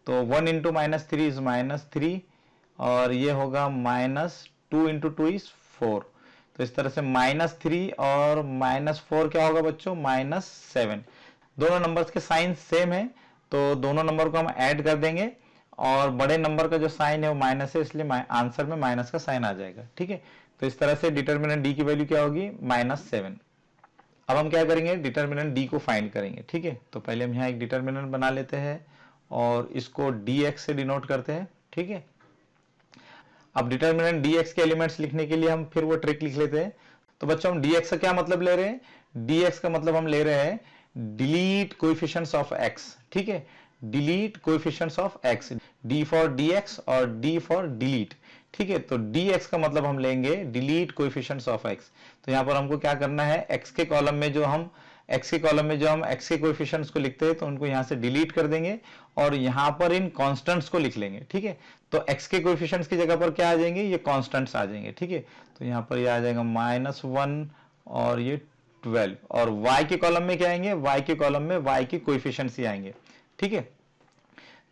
A: तो 1 इंटू -3 इज -3, और ये होगा -2 इंटू 2 इज 4। तो इस तरह से -3 और -4 क्या होगा बच्चों, -7। दोनों नंबर्स के साइन सेम है तो दोनों नंबर को हम ऐड कर देंगे, और बड़े नंबर का जो साइन है वो माइनस है, इसलिए आंसर में माइनस का साइन आ जाएगा, ठीक है। तो इस तरह से डिटर्मिनेंट डी की वैल्यू क्या होगी, -7। अब हम क्या करेंगे, डिटर्मिनेंट डी को फाइंड करेंगे, ठीक है। तो पहले हम यहाँ एक डिटर्मिनेंट बना लेते हैं और इसको dx से डिनोट करते हैं, ठीक है। अब डिटर्मिनेंट dx के एलिमेंट्स लिखने के लिए हम फिर वो ट्रिक लिख लेते हैं। तो बच्चों हम dx का क्या मतलब ले रहे हैं, dx का मतलब हम ले रहे हैं डिलीट कोएफिशिएंट्स ऑफ x, ठीक है। Delete coefficients of x, d for dx और d फॉर डिलीट, ठीक है। तो dx का मतलब हम लेंगे डिलीट कोएफिशिएंट्स ऑफ x। तो यहाँ पर हमको क्या करना है, x के कॉलम में जो हम x के कोएफिशिएंट्स को लिखते हैं तो उनको यहाँ से डिलीट कर देंगे, और यहाँ पर इन कांस्टेंट्स को लिख लेंगे, ठीक है। तो x के कोएफिशिएंट्स की जगह पर क्या आ जाएंगे, ये कांस्टेंट्स आ जाएंगे, ठीक है। तो यहाँ पर ये आ जाएगा -1 और ये 12, और y के कॉलम में क्या आएंगे, y के कॉलम में y के कोएफिशिएंट्स ही आएंगे, ठीक है।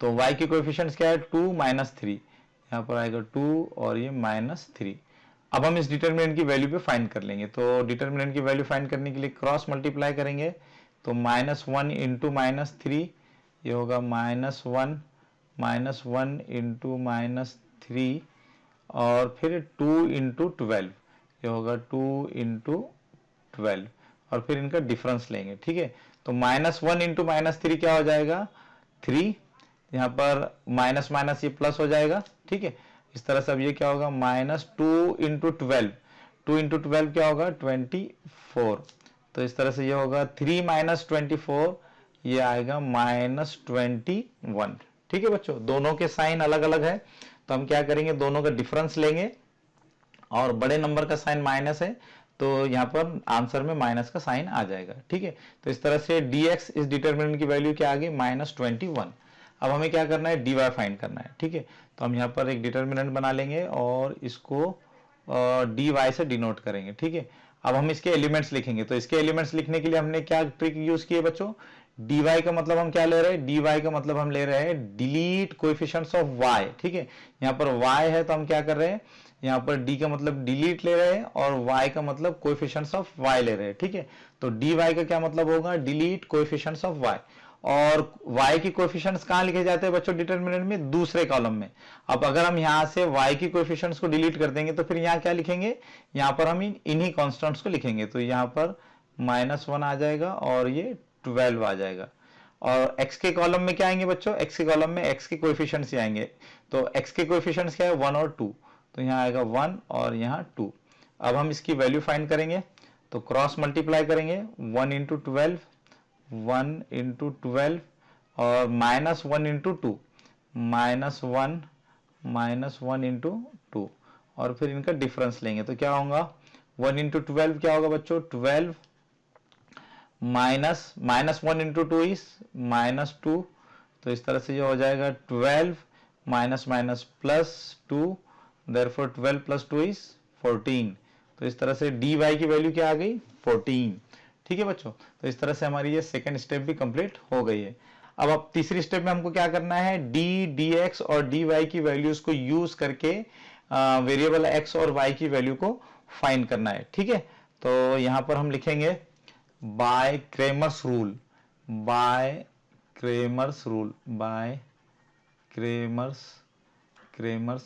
A: तो y के कोएफिशिएंट्स क्या है 2 -3, यहाँ पर आएगा 2 और ये -3। अब हम इस डिटर्मिनेंट की वैल्यू पे फाइंड कर लेंगे। तो डिटर्मिनेंट की वैल्यू फाइंड करने के लिए क्रॉस मल्टीप्लाई करेंगे। तो -1 इंटू -3 ये होगा -1 इंटू -3, और फिर 2 इंटू 12 ये होगा 2 इंटू 12, और फिर इनका डिफरेंस लेंगे, ठीक है। तो -1 इंटू -3 क्या हो जाएगा 3, यहाँ पर माइनस माइनस ये प्लस हो जाएगा, ठीक है। इस तरह से अब ये क्या होगा -2 इंटू 12, 2 इंटू 12 क्या होगा 24। तो इस तरह से ये होगा 3 - 24, ये आएगा -21, ठीक है बच्चों। दोनों के साइन अलग अलग है तो हम क्या करेंगे, दोनों का डिफरेंस लेंगे, और बड़े नंबर का साइन माइनस है तो यहाँ पर आंसर में माइनस का साइन आ जाएगा, ठीक है। तो इस तरह से dx इस डिटर्मिनेंट की वैल्यू क्या आ गई -21। अब हमें क्या करना है, dy फाइंड करना है, ठीक है। तो हम यहाँ पर एक डिटर्मिनेंट बना लेंगे और इसको dy से डिनोट करेंगे, ठीक है। अब हम इसके एलिमेंट्स लिखेंगे। तो इसके एलिमेंट्स लिखने के लिए हमने क्या ट्रिक यूज की है बच्चों, dy का मतलब हम क्या ले रहे हैं, dy का मतलब हम ले रहे हैं डिलीट कोएफिशिएंट्स ऑफ y, ठीक है। यहाँ पर y है तो हम क्या कर रहे हैं, यहाँ पर d का मतलब डिलीट ले रहे हैं और y का मतलब कोएफिशिएंट्स ऑफ y ले रहे हैं, ठीक है। तो dy का क्या मतलब होगा, डिलीट कोएफिशिएंट्स ऑफ y। और y की कोएफिशिएंट्स कहाँ लिखे जाते हैं बच्चों, डिटरमिनेंट में दूसरे कॉलम में। अब अगर हम यहाँ से y की कोएफिशिएंट्स को डिलीट कर देंगे तो फिर यहाँ क्या लिखेंगे, यहाँ पर हम इन्हीं कांस्टेंट्स को लिखेंगे। तो यहाँ पर -1 आ जाएगा और ये 12 आ जाएगा। और x के कॉलम में क्या आएंगे बच्चों, x के कॉलम में x के कोएफिशिएंट्स ही आएंगे। तो x के कोएफिशिएंट्स क्या है 1 और 2, तो यहाँ आएगा 1 और यहाँ 2। अब हम इसकी वैल्यू फाइंड करेंगे। तो क्रॉस मल्टीप्लाई करेंगे, 1 इंटू 12, 1 इंटू 12, और -1 इंटू 2, -1 इंटू 2, और फिर इनका डिफरेंस लेंगे। तो क्या होगा, 1 इंटू 12 क्या होगा बच्चों 12, -1 इंटू 2 इज -2। तो इस तरह से ये हो जाएगा 12 minus plus 2, therefore 12 plus 2 is 14। तो इस तरह से dy की वैल्यू क्या आ गई 14, ठीक है बच्चों। तो इस तरह से हमारी ये सेकंड स्टेप भी कंप्लीट हो गई है। अब तीसरी स्टेप में हमको क्या करना है, dx और dy की वैल्यूज को यूज करके वेरिएबल x और y की वैल्यू को फाइंड करना है, ठीक है। तो यहां पर हम लिखेंगे by Cramer's rule, by Cramer's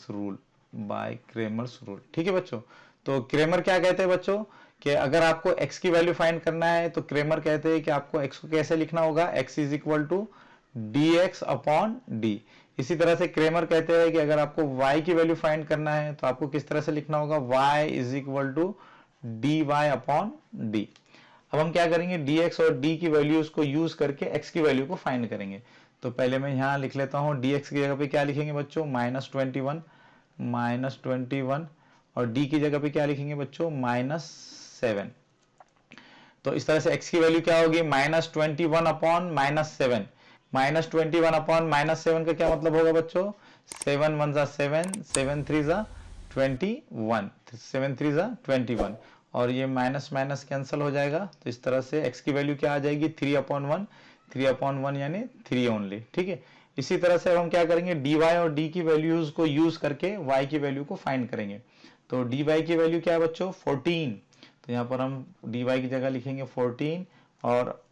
A: rule. By Cramer's rule. ठीक है बच्चों, तो क्रेमर क्या कहते हैं बच्चों कि अगर आपको x की वैल्यू फाइंड करना है तो क्रेमर कहते हैं कि आपको x को कैसे लिखना होगा, x is equal to dx upon d। इसी तरह से क्रेमर कहते हैं कि अगर आपको y की वैल्यू फाइंड करना है तो आपको किस तरह से लिखना होगा, y is equal to dy upon d। अब हम क्या करेंगे, dx और d की वैल्यूज को यूज करके x की वैल्यू को फाइंड करेंगे। तो पहले मैं यहाँ लिख लेता हूँ, dx की जगह पे क्या लिखेंगे बच्चों, -21 और d की जगह पे क्या लिखेंगे बच्चों, -7। तो इस तरह से x की वैल्यू क्या होगी, -21 अपॉन -7। -21 अपॉन -7 का क्या मतलब होगा बच्चों, 7 1 जा 7, 7 3 जा 21, 7 3 जा 21 और ये माइनस माइनस कैंसिल हो जाएगा। तो इस तरह से x की वैल्यू क्या आ जाएगी, 3/1, 3/1 यानी 3 ओनली। ठीक है, इसी तरह से अब हम क्या करेंगे, dy और d की वैल्यूज को यूज करके y की वैल्यू को फाइंड करेंगे। तो dy की वैल्यू क्या है बच्चों, 14। तो यहाँ पर हम dy की जगह लिखेंगे 14 और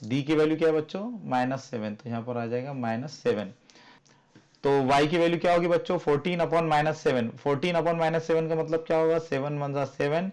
A: d की वैल्यू क्या है बच्चों, -7। तो यहाँ पर आ जाएगा -7। तो y की वैल्यू क्या होगी बच्चों, 14/-7। 14/-7 का मतलब क्या होगा, 7 1 जा 7,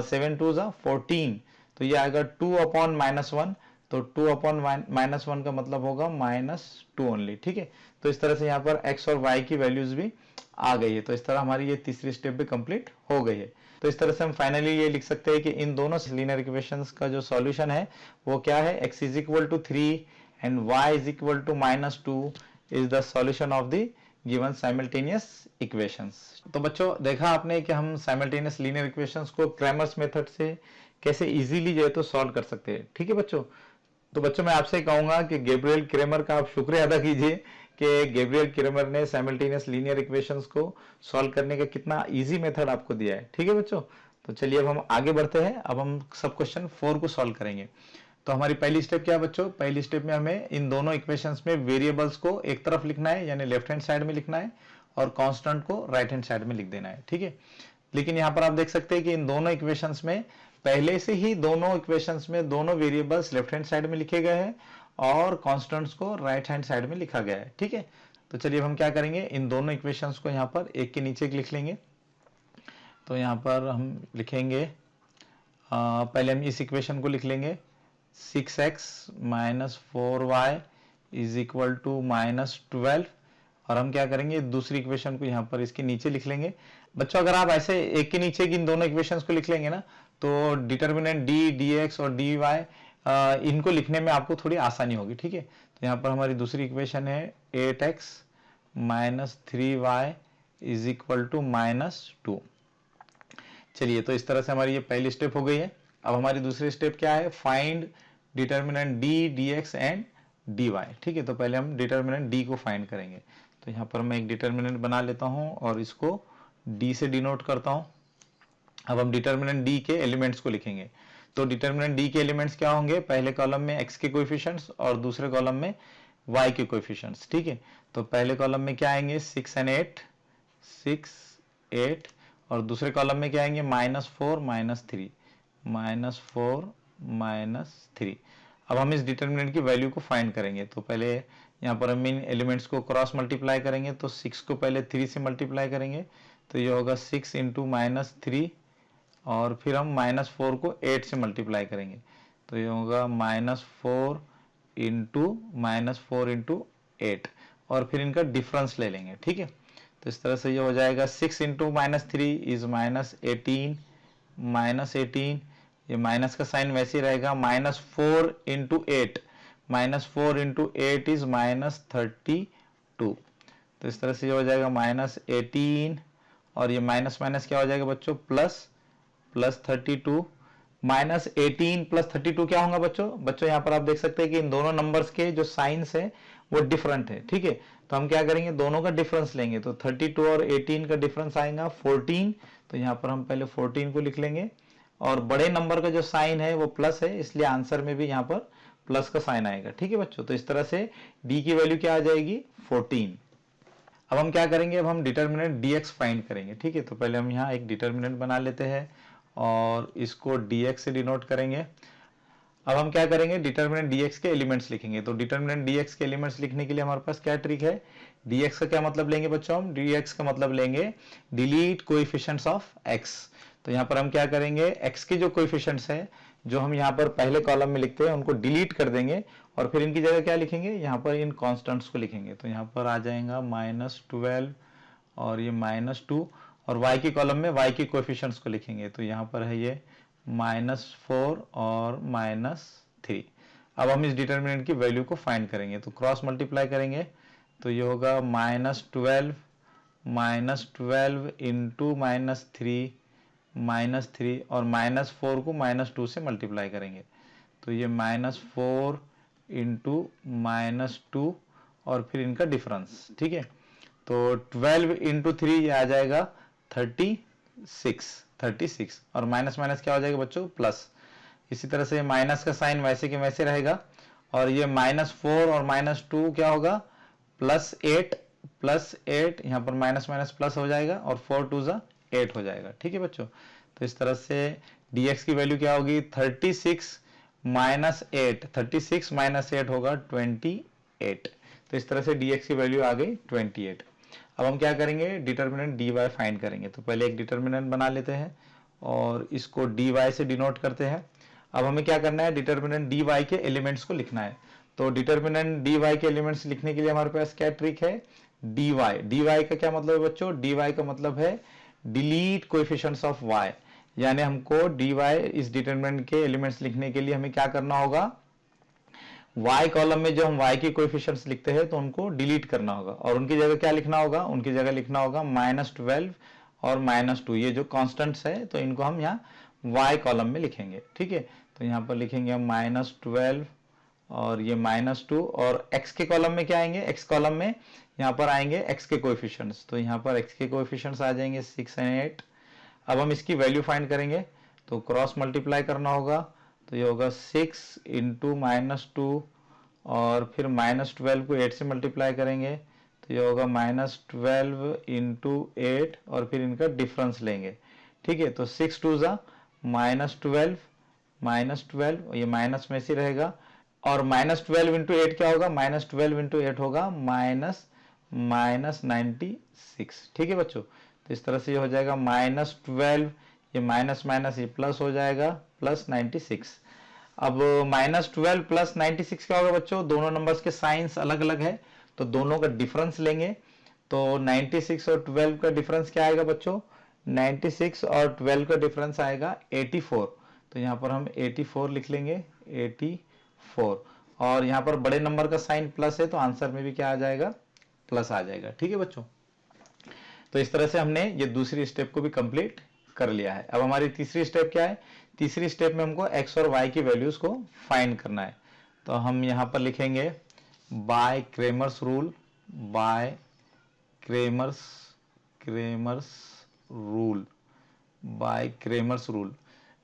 A: 7 2 जा 14। तो ये आएगा 2/-1। तो 2/-1 का मतलब होगा -2 ओनली। ठीक है, तो इस तरह से यहाँ पर x और y की वैल्यूज भी आ गई है। तो इस तरह हमारी ये तीसरी स्टेप भी कंप्लीट हो गई है। तो इस तरह से हम फाइनली ये लिख सकते हैं कि इन दोनों लीनियर इक्वेशंस का जो सॉल्यूशन है वो क्या है, x is equal to 3 and y is equal to -2 is the solution of the given simultaneous equations। तो बच्चों देखा आपने कि हम simultaneous linear equations को क्रैमर्स मेथड से कैसे इजीली जो है तो सॉल्व कर सकते हैं। ठीक है बच्चों, तो बच्चों मैं आपसे कहूंगा कि गैब्रियल क्रेमर का आप शुक्रिया अदा कीजिए कि गैब्रियल क्रेमर ने साइमल्टेनियस लीनियर इक्वेशंस को सॉल्व करने का कितना इजी मेथड आपको दिया है। ठीक है बच्चों, तो चलिए अब हम आगे बढ़ते हैं। अब हम सब क्वेश्चन 4 को सॉल्व करेंगे। तो हमारी पहली स्टेप क्या है बच्चों, पहली स्टेप में हमें इन दोनों इक्वेशंस में वेरिएबल्स को एक तरफ लिखना है यानी लेफ्ट हैंड साइड में लिखना है और कांस्टेंट को राइट हैंड साइड में लिख देना है। ठीक है, लेकिन यहाँ पर आप देख सकते हैं कि इन दोनों इक्वेशंस में पहले से ही दोनों इक्वेशंस में दोनों वेरिएबल्स लेफ्ट हैंड साइड में लिखे गए हैं और कांस्टेंट्स को राइट हैंड साइड में लिखा गया है। ठीक है, तो चलिए अब हम क्या करेंगे, इन दोनों इक्वेशंस को यहाँ पर एक के नीचे एक लिख लेंगे। तो यहाँ पर हम लिखेंगे, पहले हम इस इक्वेशन को लिख लेंगे 6x - 4y is equal to -12 और हम क्या करेंगे, दूसरी इक्वेशन को यहाँ पर इसके नीचे लिख लेंगे। बच्चों अगर आप ऐसे एक के नीचे इन दोनों इक्वेशंस को लिख लेंगे ना तो डिटर्मिनेंट d, dx और dy इनको लिखने में आपको थोड़ी आसानी होगी। ठीक है, तो यहाँ पर हमारी दूसरी इक्वेशन है 8x - 3y is equal to -2। चलिए, तो इस तरह से हमारी ये पहली स्टेप हो गई है। अब हमारी दूसरी स्टेप क्या है, find determinant d, dx and dy। ठीक है, तो पहले हम डिटर्मिनेंट d को फाइंड करेंगे। तो यहाँ पर मैं एक डिटर्मिनेंट बना लेता हूँ और इसको d से डिनोट करता हूँ। अब हम डिटर्मिनेंट d के एलिमेंट्स को लिखेंगे। तो डिटर्मिनेंट d के एलिमेंट्स क्या होंगे, पहले कॉलम में x के कोएफिशिएंट्स और दूसरे कॉलम में y के कोएफिशिएंट्स। ठीक है, तो पहले कॉलम में क्या आएंगे, 6 and 8, 6 8 और दूसरे कॉलम में क्या आएंगे, -4 -3, -4 -3। अब हम इस डिटर्मिनेंट की वैल्यू को फाइंड करेंगे। तो पहले यहाँ पर हम इन एलिमेंट्स को क्रॉस मल्टीप्लाई करेंगे। तो 6 को पहले 3 से मल्टीप्लाई करेंगे तो ये होगा 6 × -3 और फिर हम -4 को 8 से मल्टीप्लाई करेंगे तो ये होगा -4 × 8 और फिर इनका डिफरेंस ले लेंगे। ठीक है, तो इस तरह से ये हो जाएगा 6 × -3 इज -18, ये माइनस का साइन वैसे ही रहेगा, -4 × 8, -4 × 8 इज -32। तो इस तरह से ये हो जाएगा -18 और ये माइनस माइनस क्या हो जाएगा बच्चों, +32। -18 + 32 क्या होगा बच्चों यहाँ पर आप देख सकते हैं कि इन दोनों नंबर्स के जो साइंस है वो डिफरेंट है। ठीक है, तो हम क्या करेंगे, दोनों का डिफरेंस लेंगे। तो 32 और 18 का डिफरेंस आएगा 14। तो यहाँ पर हम पहले 14 को लिख लेंगे और बड़े नंबर का जो साइन है वो प्लस है, इसलिए आंसर में भी यहाँ पर प्लस का साइन आएगा। ठीक है बच्चों, तो इस तरह से d की वैल्यू क्या आ जाएगी, 14। अब हम क्या करेंगे, अब हम डिटर्मिनेंट dx फाइंड करेंगे। ठीक है, तो पहले हम यहाँ एक डिटर्मिनेंट बना लेते हैं और इसको dx से डिनोट करेंगे। अब हम क्या करेंगे, डिटर्मिनेंट dx के एलिमेंट्स लिखेंगे। तो डिटर्मिनेंट dx के एलिमेंट्स लिखने के लिए हमारे पास क्या ट्रिक है, dx का क्या मतलब लेंगे बच्चों, हम dx का मतलब लेंगे डिलीट कोएफिशिएंट्स ऑफ x। तो यहाँ पर हम क्या करेंगे, x के जो कोएफिशिएंट्स है जो हम यहाँ पर पहले कॉलम में लिखते हैं उनको डिलीट कर देंगे और फिर इनकी जगह क्या लिखेंगे, यहाँ पर इन कांस्टेंट्स को लिखेंगे। तो यहाँ पर आ जाएगा -12 और ये -2 और y की कॉलम में y के कोएफिशिएंट्स को लिखेंगे। तो यहाँ पर है ये -4 और -3। अब हम इस डिटर्मिनेंट की वैल्यू को फाइंड करेंगे। तो क्रॉस मल्टीप्लाई करेंगे तो ये होगा -12 इंटू -3 और -4 को -2 से मल्टीप्लाई करेंगे। तो ये -4 इंटू -2 और फिर इनका डिफरेंस, ठीक है। तो 12 इंटू 3 ये आ जाएगा 36 और माइनस माइनस क्या हो जाएगा बच्चों, प्लस। इसी तरह से माइनस का साइन वैसे के वैसे रहेगा और ये -4 और -2 क्या होगा, +8 यहाँ पर माइनस माइनस प्लस हो जाएगा और 4 2 जा 8 हो जाएगा, ठीक है बच्चों। तो इस तरह से dx की वैल्यू क्या होगी, 36 माइनस 8 होगा 28। तो इस तरह से dx की वैल्यू आ गई 28। अब हम क्या करेंगे, डिटर्मिनेंट dy फाइंड करेंगे। तो पहले एक डिटर्मिनेंट बना लेते हैं और इसको dy से डिनोट करते हैं। अब हमें क्या करना है, डिटर्मिनेंट dy के एलिमेंट्स को लिखना है। तो डिटर्मिनेंट dy के एलिमेंट्स लिखने के लिए हमारे पास क्या ट्रिक है, dy का क्या मतलब है बच्चों, dy का मतलब है डिलीट कोएफिशिएंट्स ऑफ y। यानी हमको dy इस डिटर्मिनेंट के एलिमेंट्स लिखने के लिए हमें क्या करना होगा, y कॉलम में जो हम y के कोएफिशिएंट्स लिखते हैं तो उनको डिलीट करना होगा और उनकी जगह क्या लिखना होगा, उनकी जगह लिखना होगा -12 और -2। ये जो कांस्टेंट्स है तो इनको हम यहाँ y कॉलम में लिखेंगे, ठीक है। तो यहाँ पर लिखेंगे हम -12 और ये -2 और x के कॉलम में क्या आएंगे, x कॉलम में यहाँ पर आएंगे x के कोएफिशिएंट्स। तो यहाँ पर x के कोएफिशिएंट्स आ जाएंगे 6 और 8। अब हम इसकी वैल्यू फाइंड करेंगे तो क्रॉस मल्टीप्लाई करना होगा। तो ये होगा 6 इंटू -2 और फिर -12 को 8 से मल्टीप्लाई करेंगे तो ये होगा -12 इंटू 8 और फिर इनका डिफरेंस लेंगे, ठीक है। तो 6 2 जा -12 ये माइनस में से रहेगा और -12 इंटू 8 क्या होगा, -12 इंटू 8 होगा -96, ठीक है बच्चों। तो इस तरह से ये हो जाएगा -12, ये माइनस माइनस ये प्लस हो जाएगा +96। अब -12 + 96 क्या होगा बच्चों, दोनों नंबर्स के साइंस अलग अलग है तो दोनों का डिफरेंस लेंगे। तो 96 और 12 का डिफरेंस क्या आएगा बच्चों, 96 और 12 का डिफरेंस आएगा 84। तो यहाँ पर हम 84 लिख लेंगे, 84 और यहाँ पर बड़े नंबर का साइन प्लस है तो आंसर में भी क्या आ जाएगा, प्लस आ जाएगा, ठीक है बच्चों। तो इस तरह से हमने ये दूसरी स्टेप को भी कंप्लीट कर लिया है। अब हमारी तीसरी स्टेप क्या है, तीसरी स्टेप में हमको x और y की वैल्यूज को फाइंड करना है। तो हम यहाँ पर लिखेंगे by Cramer's rule, by Cramer's rule.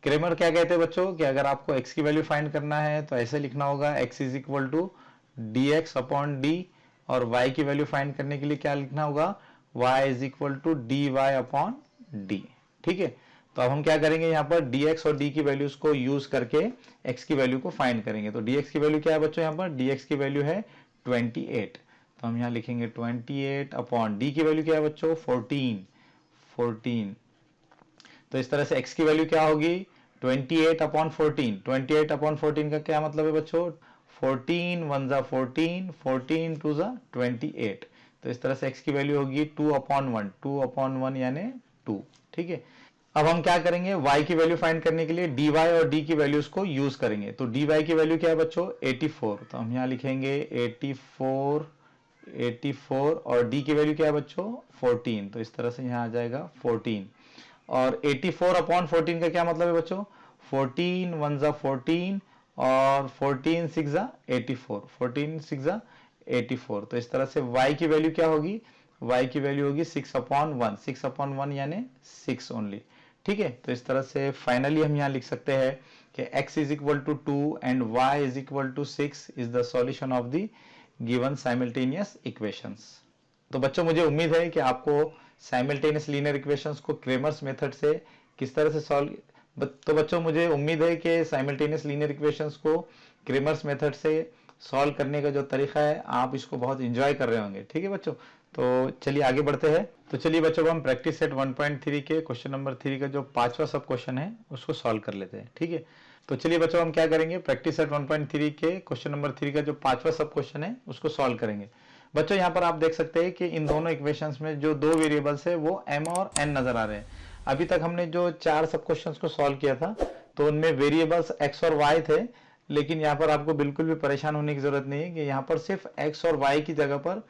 A: Cramer क्या कहते हैं बच्चों, कि अगर आपको x की वैल्यू फाइंड करना है तो ऐसे लिखना होगा x = dx/d और y की वैल्यू फाइंड करने के लिए क्या लिखना होगा, y = dy/d, ठीक है। तो अब हम क्या करेंगे, यहाँ पर dx और d की वैल्यूज को यूज करके x की वैल्यू को फाइंड करेंगे। तो dx की वैल्यू क्या है बच्चों, यहाँ पर dx की वैल्यू है 28। तो हम यहाँ लिखेंगे 28/d की वैल्यू क्या है बच्चों, 14। तो इस तरह से x की वैल्यू क्या होगी, 28/14। 28/14 का क्या मतलब है बच्चों, 14 1 जा 14, 14 2 जा 28। तो इस तरह से x की वैल्यू होगी 2/1 यानी 2, ठीक है। अब हम क्या करेंगे, y की वैल्यू फाइंड करने के लिए dy और d की वैल्यूज को यूज करेंगे। तो dy की वैल्यू क्या है बच्चों, 84। तो हम यहाँ लिखेंगे 84 और d की वैल्यू क्या है बच्चों, 14। तो इस तरह से यहाँ आ जाएगा 14 और 84/14 का क्या मतलब है बच्चों, 14 1 जा 14 और 14 6 जा 84, 14 6 जा 84। तो इस तरह से y की वैल्यू क्या होगी, y की वैल्यू होगी 6/1 यानी 6 ओनली, ठीक है। तो इस तरह से फाइनली हम यहाँ लिख सकते हैं कि x = 2 and y = 6 is the solution of the given simultaneous equations. तो बच्चों मुझे उम्मीद है कि आपको साइमल्टेनियस लीनियर इक्वेशंस को क्रेमर्स मेथड से किस तरह से सॉल्व तो बच्चों मुझे उम्मीद है कि साइमल्टेनियस लीनियर इक्वेशंस को क्रेमर्स मेथड से सॉल्व करने का जो तरीका है आप इसको बहुत इंजॉय कर रहे होंगे। ठीक है बच्चों, तो चलिए आगे बढ़ते हैं। तो चलिए बच्चों हम प्रैक्टिस सेट 1.3 के क्वेश्चन नंबर 3 का जो 5वां सब क्वेश्चन है उसको सॉल्व कर लेते हैं। ठीक है, तो चलिए बच्चों हम क्या करेंगे, प्रैक्टिस सेट 1.3 के क्वेश्चन नंबर 3 का जो 5वां सब क्वेश्चन है उसको सॉल्व करेंगे। बच्चों यहाँ पर आप देख सकते हैं कि इन दोनों इक्वेशंस में जो दो वेरिएबल्स है वो m और n नजर आ रहे हैं। अभी तक हमने जो 4 सब क्वेश्चंस को सॉल्व किया था तो उनमें वेरिएबल्स x और y थे, लेकिन यहाँ पर आपको बिल्कुल भी परेशान होने की जरूरत नहीं है कि यहाँ पर सिर्फ x और y की जगह पर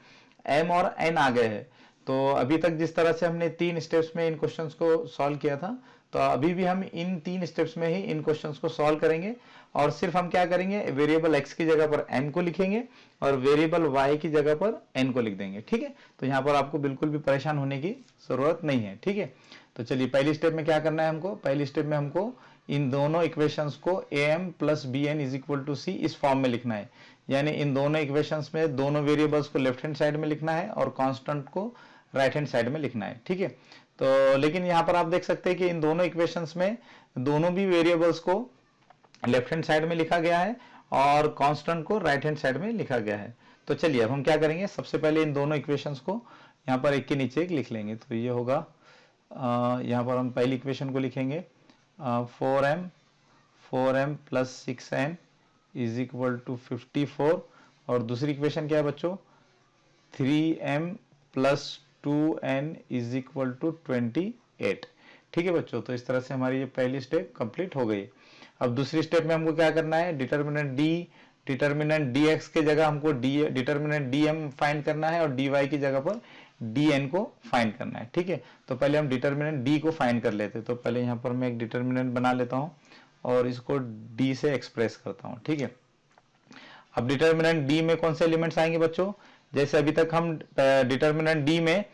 A: m और n आ गए हैं। तो अभी तक जिस तरह से हमने 3 स्टेप्स में इन क्वेश्चंस को सॉल्व किया था, तो अभी भी हम इन 3 स्टेप्स में ही इन क्वेश्चंस को सॉल्व करेंगे और सिर्फ हम क्या करेंगे, वेरिएबल x की जगह पर m को लिखेंगे और वेरिएबल y की जगह पर n को लिख देंगे। ठीक है, तो यहाँ पर आपको बिल्कुल भी परेशान होने की जरूरत नहीं है। ठीक है, तो चलिए पहली स्टेप में क्या करना है हमको, पहली स्टेप में हमको इन दोनों इक्वेशंस को am plus bn is equal to C इस फॉर्म में लिखना है। यानी इन दोनों इक्वेशंस में दोनों वेरिएबल्स को लेफ्ट हैंड साइड में लिखना है और कांस्टेंट को राइट हैंड साइड में लिखना है। ठीक है, तो लेकिन यहाँ पर आप देख सकते हैं कि इन दोनों इक्वेशंस में दोनों भी वेरिएबल्स को लेफ्ट हैंड साइड में लिखा गया है और कांस्टेंट को राइट हैंड साइड में लिखा गया है। तो चलिए अब हम क्या करेंगे, सबसे पहले इन दोनों इक्वेशंस को यहाँ पर एक के नीचे एक लिख लेंगे। तो ये होगा यहाँ पर हम पहली इक्वेशन को लिखेंगे 4m plus 6n is equal to 54 और दूसरी इक्वेशन क्या है बच्चों 3m plus 2n is equal to 28। ठीक है बच्चों, तो इस तरह से हमारी ये पहली स्टेप कंप्लीट हो गई। अब दूसरी स्टेप में हमको क्या करना है, डिटर्मिनेंट dx के जगह हमको डिटर्मिनेंट dm फाइंड करना है और dy की जगह पर dn को फाइंड करना है। ठीक है, तो पहले हम डिटर्मिनेंट d को फाइंड कर लेते हैं। तो पहले यहाँ पर मैं एक डिटर्मिनेंट बना लेता हूँ और इसको d से एक्सप्रेस करता हूँ। ठीक है, अब डिटर्मिनेंट d में कौन से एलिमेंट्स आएंगे बच्चों, जैसे अभी तक हम डिटर्मिनेंट d में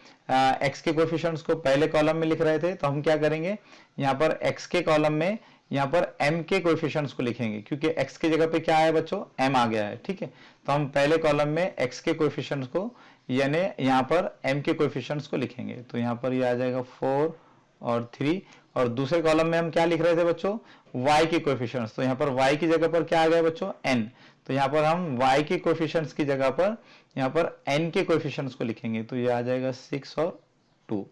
A: x के कोएफिशिएंट्स को पहले कॉलम में लिख रहे थे, तो हम क्या करेंगे यहाँ पर x के कॉलम में यहाँ पर m के कोएफिशिएंट्स को लिखेंगे क्योंकि x की जगह पे क्या है बच्चों m आ गया है। ठीक है, तो हम पहले कॉलम में x के कोएफिशिएंट्स को यानी यहाँ पर m के कोएफिशिएंट्स को लिखेंगे। तो यहाँ पर ये आ जाएगा 4 और 3 और दूसरे कॉलम में हम क्या लिख रहे थे बच्चों y के कोएफिशिएंट्स, तो यहाँ पर y की जगह पर क्या आ गया बच्चों n, तो यहाँ पर हम y के कोएफिशिएंट्स की जगह पर यहाँ पर n के कोएफिशिएंट्स को लिखेंगे। तो ये आ जाएगा 6 और 2।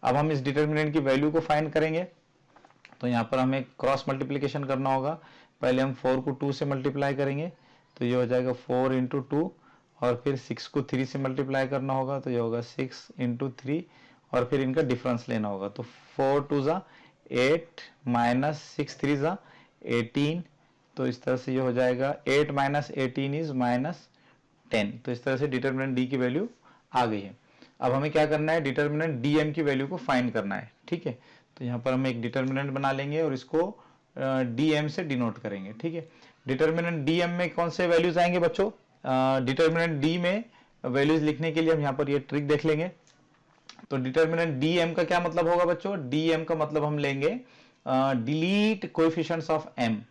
A: अब हम इस डिटर्मिनेंट की वैल्यू को फाइंड करेंगे, तो यहाँ पर हमें क्रॉस मल्टीप्लिकेशन करना होगा। पहले हम 4 को 2 से मल्टीप्लाई करेंगे तो ये हो जाएगा 4 इंटू 2 और फिर 6 को 3 से मल्टीप्लाई करना होगा तो ये होगा 6 इंटू 3 और फिर इनका डिफरेंस लेना होगा। तो 4 2 ज़ा 8 माइनस 6 3 ज़ा 18, तो इस तरह से ये हो जाएगा 8 माइनस 18 इज माइनस 10। तो इस तरह से डिटर्मिनेंट डी की वैल्यू आ गई है। अब हमें क्या करना है, डिटर्मिनेंट डी एम की वैल्यू को फाइंड करना है। ठीक है, तो यहाँ पर हम एक डिटर्मिनेंट बना लेंगे और इसको डी एम से डिनोट करेंगे। ठीक है, डिटर्मिनेंट डी एम में कौन से वैल्यूज आएंगे बच्चों, डिटर्मिनेंट डी में वैल्यूज लिखने के लिए हम यहाँ पर ये ट्रिक देख लेंगे। तो डिटर्मिनेंट डी एम का क्या मतलब होगा बच्चों, डी एम का मतलब हम लेंगे delete coefficients of M,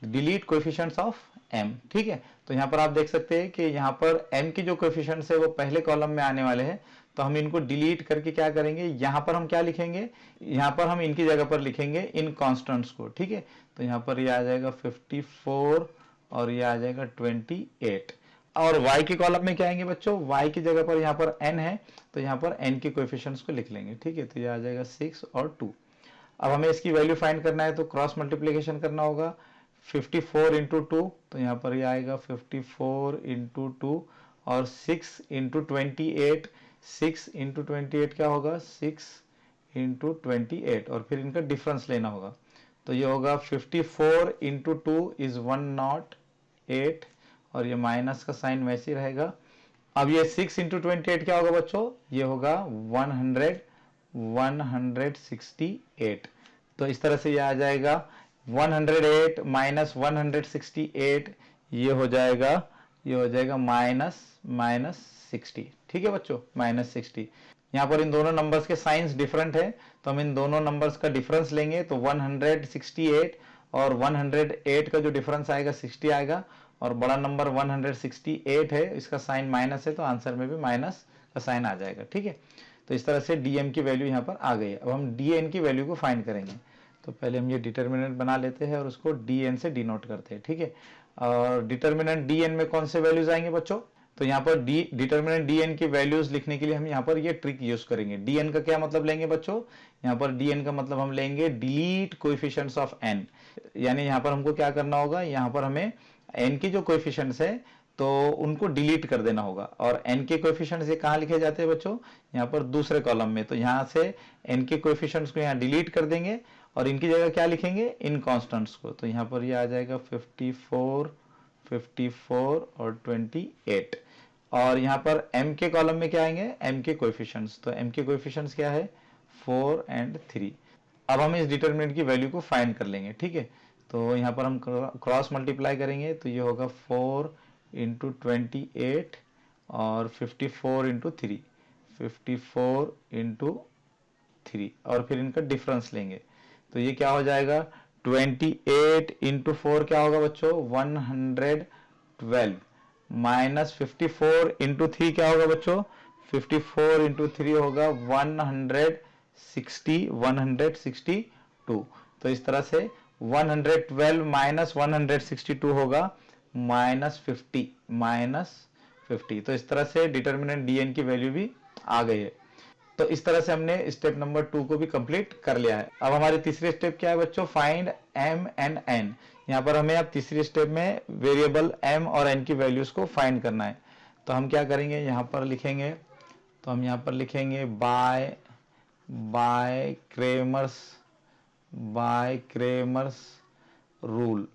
A: delete coefficients of m। ठीक है, तो यहाँ पर आप देख सकते हैं कि यहाँ पर m की जो कोएफिशिएंट्स है वो पहले कॉलम में आने वाले हैं, तो हम इनको डिलीट करके क्या करेंगे, यहाँ पर हम क्या लिखेंगे, यहाँ पर हम इनकी जगह पर लिखेंगे इन कांस्टेंट्स को। ठीक है, तो यहाँ पर ये आ जाएगा 54 और ये आ जाएगा 28 और y के कॉलम में क्या आएंगे बच्चों, y की जगह पर यहाँ पर n है तो यहाँ पर n के कोएफिशिएंट्स को लिख लेंगे। ठीक है, तो ये आ जाएगा 6 और 2। अब हमें इसकी वैल्यू फाइंड करना है तो क्रॉस मल्टीप्लिकेशन करना होगा 54 इंटू 2, तो यहाँ पर ये आएगा 54 इंटू 2 और 6 इंटू 28, 6 इंटू 28 क्या होगा 6 इंटू 28 और फिर इनका डिफरेंस लेना होगा। तो ये होगा 54 इंटू 2 इज 108 और ये माइनस का साइन वैसे ही रहेगा। अब ये 6 इंटू 28 क्या होगा बच्चों, ये होगा 168। तो इस तरह से ये आ जाएगा 108 माइनस 168, ये हो जाएगा माइनस 60। ठीक है बच्चों, माइनस 60। यहाँ पर इन दोनों नंबर्स के साइंस डिफरेंट है तो हम इन दोनों नंबर्स का डिफरेंस लेंगे तो 168 और 108 का जो डिफरेंस आएगा 60 आएगा और बड़ा नंबर 168 है, इसका साइन माइनस है तो आंसर में भी माइनस का साइन आ जाएगा। ठीक है, तो इस तरह से dm की वैल्यू यहाँ पर आ गई है। अब हम dn की वैल्यू को फाइंड करेंगे। तो पहले हम ये डिटर्मिनेंट बना लेते हैं और उसको dn से डिनोट करते हैं, ठीक है। और डिटर्मिनेंट dn में कौन से वैल्यूज आएंगे बच्चों? तो यहाँ पर डिटर्मिनेंट dn की वैल्यूज लिखने के लिए हम यहाँ पर ये ट्रिक यूज करेंगे। dn का क्या मतलब लेंगे बच्चों? यहाँ पर dn का मतलब हम लेंगे डिलीट कोएफिशिएंट्स ऑफ n, यानी यहाँ पर हमको क्या करना होगा, यहाँ पर हमें n की जो कोएफिशिएंट्स है तो उनको डिलीट कर देना होगा। और n के कोएफिशिएंट्स ये कहाँ लिखे जाते हैं बच्चों? यहाँ पर दूसरे कॉलम में। तो यहाँ से n के कोएफिशिएंट्स को यहाँ डिलीट कर देंगे और इनकी जगह क्या लिखेंगे? इन कांस्टेंट्स को। तो यहाँ पर ये आ जाएगा 54, 54 और 28। और यहाँ पर m के कॉलम में क्या आएंगे? m के कोएफिशिएंट्स। तो m के कोएफिशिएंट्स क्या है? 4 और 3। अब हम इस डिटरमिनेंट की वैल्यू को फाइंड कर लेंगे, ठीक है। तो यहाँ पर हम क्रॉस मल्टीप्लाई करेंगे तो ये होगा 4 इंटू 28 और 54 इंटू 3, 54 इंटू 3, और फिर इनका डिफरेंस लेंगे तो ये क्या हो जाएगा? 28 इंटू 4 क्या होगा बच्चों? 112 माइनस 54 इंटू 3 क्या होगा बच्चों? 54 इंटू 3 होगा 162। तो इस तरह से 112 माइनस 162 होगा -50। तो इस तरह से डिटर्मिनेंट dn की वैल्यू भी आ गई है। तो इस तरह से हमने स्टेप नंबर 2 को भी कंप्लीट कर लिया है। अब हमारी तीसरी स्टेप क्या है बच्चों? Find m and n। यहाँ पर हमें अब तीसरी स्टेप में वेरिएबल m और n की वैल्यूज को फाइंड करना है। तो हम क्या करेंगे, यहाँ पर लिखेंगे, तो हम यहाँ पर लिखेंगे बाय क्रेमर्स रूल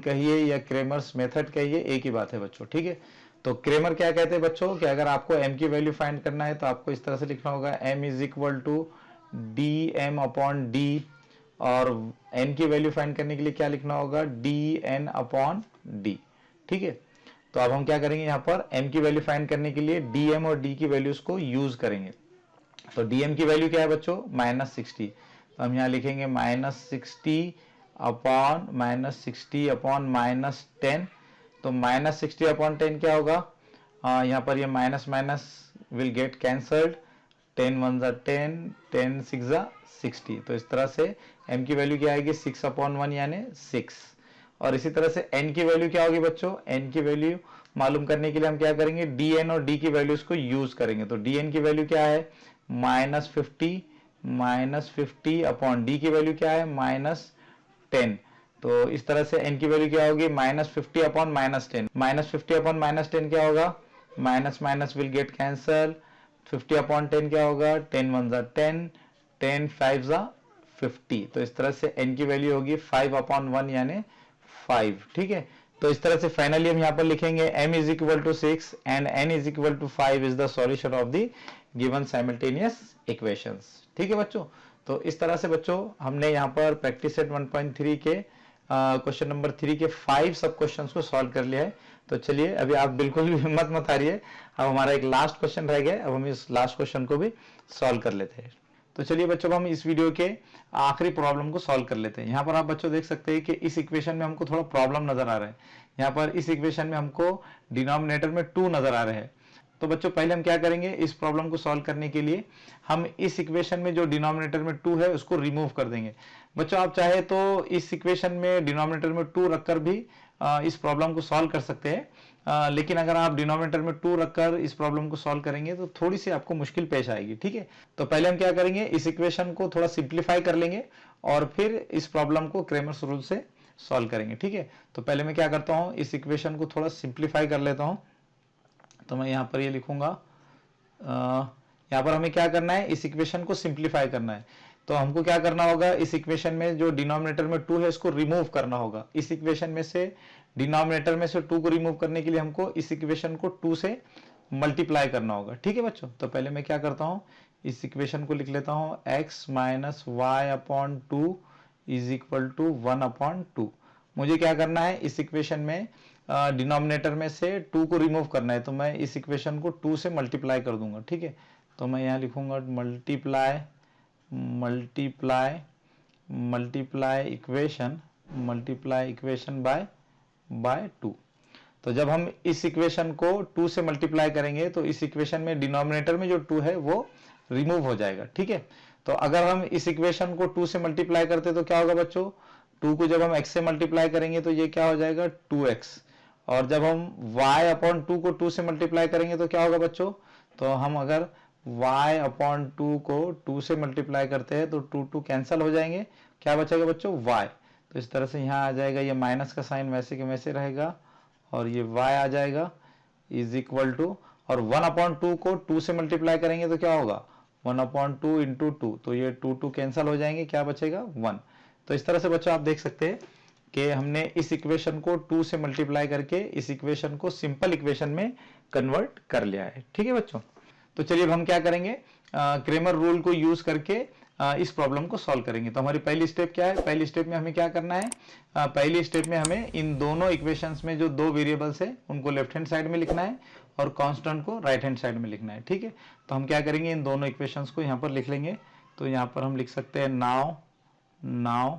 A: कहिए या क्रेमर्स मेथड कहिए, एक ही बात है बच्चों, ठीक है। तो क्रेमर क्या कहते हैं बच्चों कि अगर आपको m की वैल्यू फाइंड करना है तो आपको इस तरह से लिखना होगा m is equal to dm upon d, और n की वैल्यू फाइंड करने के लिए क्या लिखना होगा? dn अपॉन d, ठीक है। तो अब हम क्या करेंगे, यहाँ पर m की वैल्यू फाइंड करने के लिए dm और d की वैल्यूज को यूज करेंगे। तो dm की वैल्यू क्या है बच्चों? -60। तो हम यहाँ लिखेंगे -60 अपॉन -10। तो -60 अपॉन 10 क्या होगा? यहाँ पर ये minus minus will get cancelled, 10 1 ज़ा 10, 10 6 ज़ा 60। तो इस तरह से m की वैल्यू क्या आएगी? 6 अपॉन 1 यानी 6। और इसी तरह से n की वैल्यू क्या होगी बच्चों? n की वैल्यू मालूम करने के लिए हम क्या करेंगे? dn और d की वैल्यूज को यूज करेंगे। तो dn की वैल्यू क्या है? -50 अपॉन d की वैल्यू क्या है? -10। तो इस तरह से n की वैल्यू क्या होगी? -50 अपॉन -10। -50 अपॉन -10 क्या होगा? Minus minus will get cancel, 50 upon 10 क्या होगा? 10 1 ज़ा 10, 10 5 ज़ा 50। तो इस तरह से n की वैल्यू होगी 5 अपॉन 1 यानी 5, ठीक है। तो इस तरह से फाइनली हम यहाँ पर लिखेंगे m is equal to 6 and n is equal to 5 is the solution of the given simultaneous equations, ठीक है बच्चों। तो इस तरह से बच्चों हमने यहाँ पर प्रैक्टिस सेट 1.3 के क्वेश्चन नंबर 3 के 5 सब क्वेश्चंस को सॉल्व कर लिया है। तो चलिए अभी आप बिल्कुल भी हिम्मत मत हारिए, अब हमारा एक लास्ट क्वेश्चन रह गया, अब हम इस लास्ट क्वेश्चन को भी सॉल्व कर लेते हैं। तो चलिए बच्चों हम इस वीडियो के आखिरी प्रॉब्लम को सॉल्व कर लेते हैं। यहाँ पर आप बच्चों देख सकते हैं कि इस इक्वेशन में हमको थोड़ा प्रॉब्लम नजर आ रहा है। यहाँ पर इस इक्वेशन में हमको डिनोमिनेटर में 2 नजर आ रहे हैं। तो बच्चों पहले हम क्या करेंगे, इस प्रॉब्लम को सॉल्व करने के लिए हम इस इक्वेशन में जो डिनोमिनेटर में 2 है उसको रिमूव कर देंगे। बच्चों आप चाहे तो इस इक्वेशन में डिनोमिनेटर में 2 रखकर भी इस प्रॉब्लम को सॉल्व कर सकते हैं, लेकिन अगर आप डिनोमिनेटर में 2 रखकर इस प्रॉब्लम को सॉल्व करेंगे तो थोड़ी सी आपको मुश्किल पेश आएगी, ठीक है। तो पहले हम क्या करेंगे, इस इक्वेशन को थोड़ा सिंप्लीफाई कर लेंगे और फिर इस प्रॉब्लम को क्रेमर्स रूल से सॉल्व करेंगे, ठीक है। तो पहले मैं क्या करता हूँ, इस इक्वेशन को थोड़ा सिंप्लीफाई कर लेता हूँ। तो मैं यहाँ पर ये लिखूंगा, यहाँ पर हमें क्या करना है, इस इक्वेशन को सिंप्लीफाई करना है। तो हमको क्या करना होगा, इस इक्वेशन में जो डिनोमिनेटर में 2 है इसको रिमूव करना होगा। इस इक्वेशन में से डिनोमिनेटर में से 2 को रिमूव करने के लिए हमको इस इक्वेशन को 2 से मल्टीप्लाई करना होगा, ठीक है बच्चों। तो पहले मैं क्या करता हूँ, इस इक्वेशन को लिख लेता हूँ x minus Y upon 2 is equal to 1 upon 2। मुझे क्या करना है, इस इक्वेशन में डिनोमिनेटर में से 2 को रिमूव करना है। तो मैं इस इक्वेशन को 2 से मल्टीप्लाई कर दूंगा, ठीक है। तो मैं यहाँ लिखूंगा मल्टीप्लाई इक्वेशन बाय 2। तो जब हम इस इक्वेशन को 2 से मल्टीप्लाई करेंगे तो इस इक्वेशन में डिनोमिनेटर में जो 2 है वो रिमूव हो जाएगा, ठीक है। तो अगर हम इस इक्वेशन को 2 से मल्टीप्लाई करते तो क्या होगा बच्चों, 2 को जब हम x से मल्टीप्लाई करेंगे तो ये क्या हो जाएगा 2x, और जब हम y अपॉन 2 को 2 से मल्टीप्लाई करेंगे तो क्या होगा बच्चों, तो हम अगर y अपॉन 2 को 2 से मल्टीप्लाई करते हैं तो 2 कैंसिल हो जाएंगे, क्या बचेगा बच्चों y। तो इस तरह से यहाँ आ जाएगा, ये माइनस का साइन वैसे के वैसे रहेगा और ये y आ जाएगा इज इक्वल टू, और 1 अपॉन 2 को 2 से मल्टीप्लाई करेंगे तो क्या होगा 1 अपॉन 2 इंटू 2, तो ये 2 कैंसिल हो जाएंगे, क्या बचेगा 1। तो इस तरह से बच्चों आप देख सकते हैं कि हमने इस इक्वेशन को 2 से मल्टीप्लाई करके इस इक्वेशन को सिंपल इक्वेशन में कन्वर्ट कर लिया है। ठीक है बच्चों, तो चलिए अब हम क्या करेंगे, क्रेमर रूल को यूज करके इस प्रॉब्लम को सॉल्व करेंगे। तो हमारी पहली स्टेप क्या है, पहली स्टेप में हमें क्या करना है, पहली स्टेप में हमें इन दोनों इक्वेशंस में जो दो वेरिएबल्स है उनको लेफ्ट हैंड साइड में लिखना है और कांस्टेंट को राइट हैंड साइड में लिखना है। ठीक है, तो हम क्या करेंगे, इन दोनों इक्वेशंस को यहाँ पर लिख लेंगे। तो यहाँ पर हम लिख सकते हैं नाउ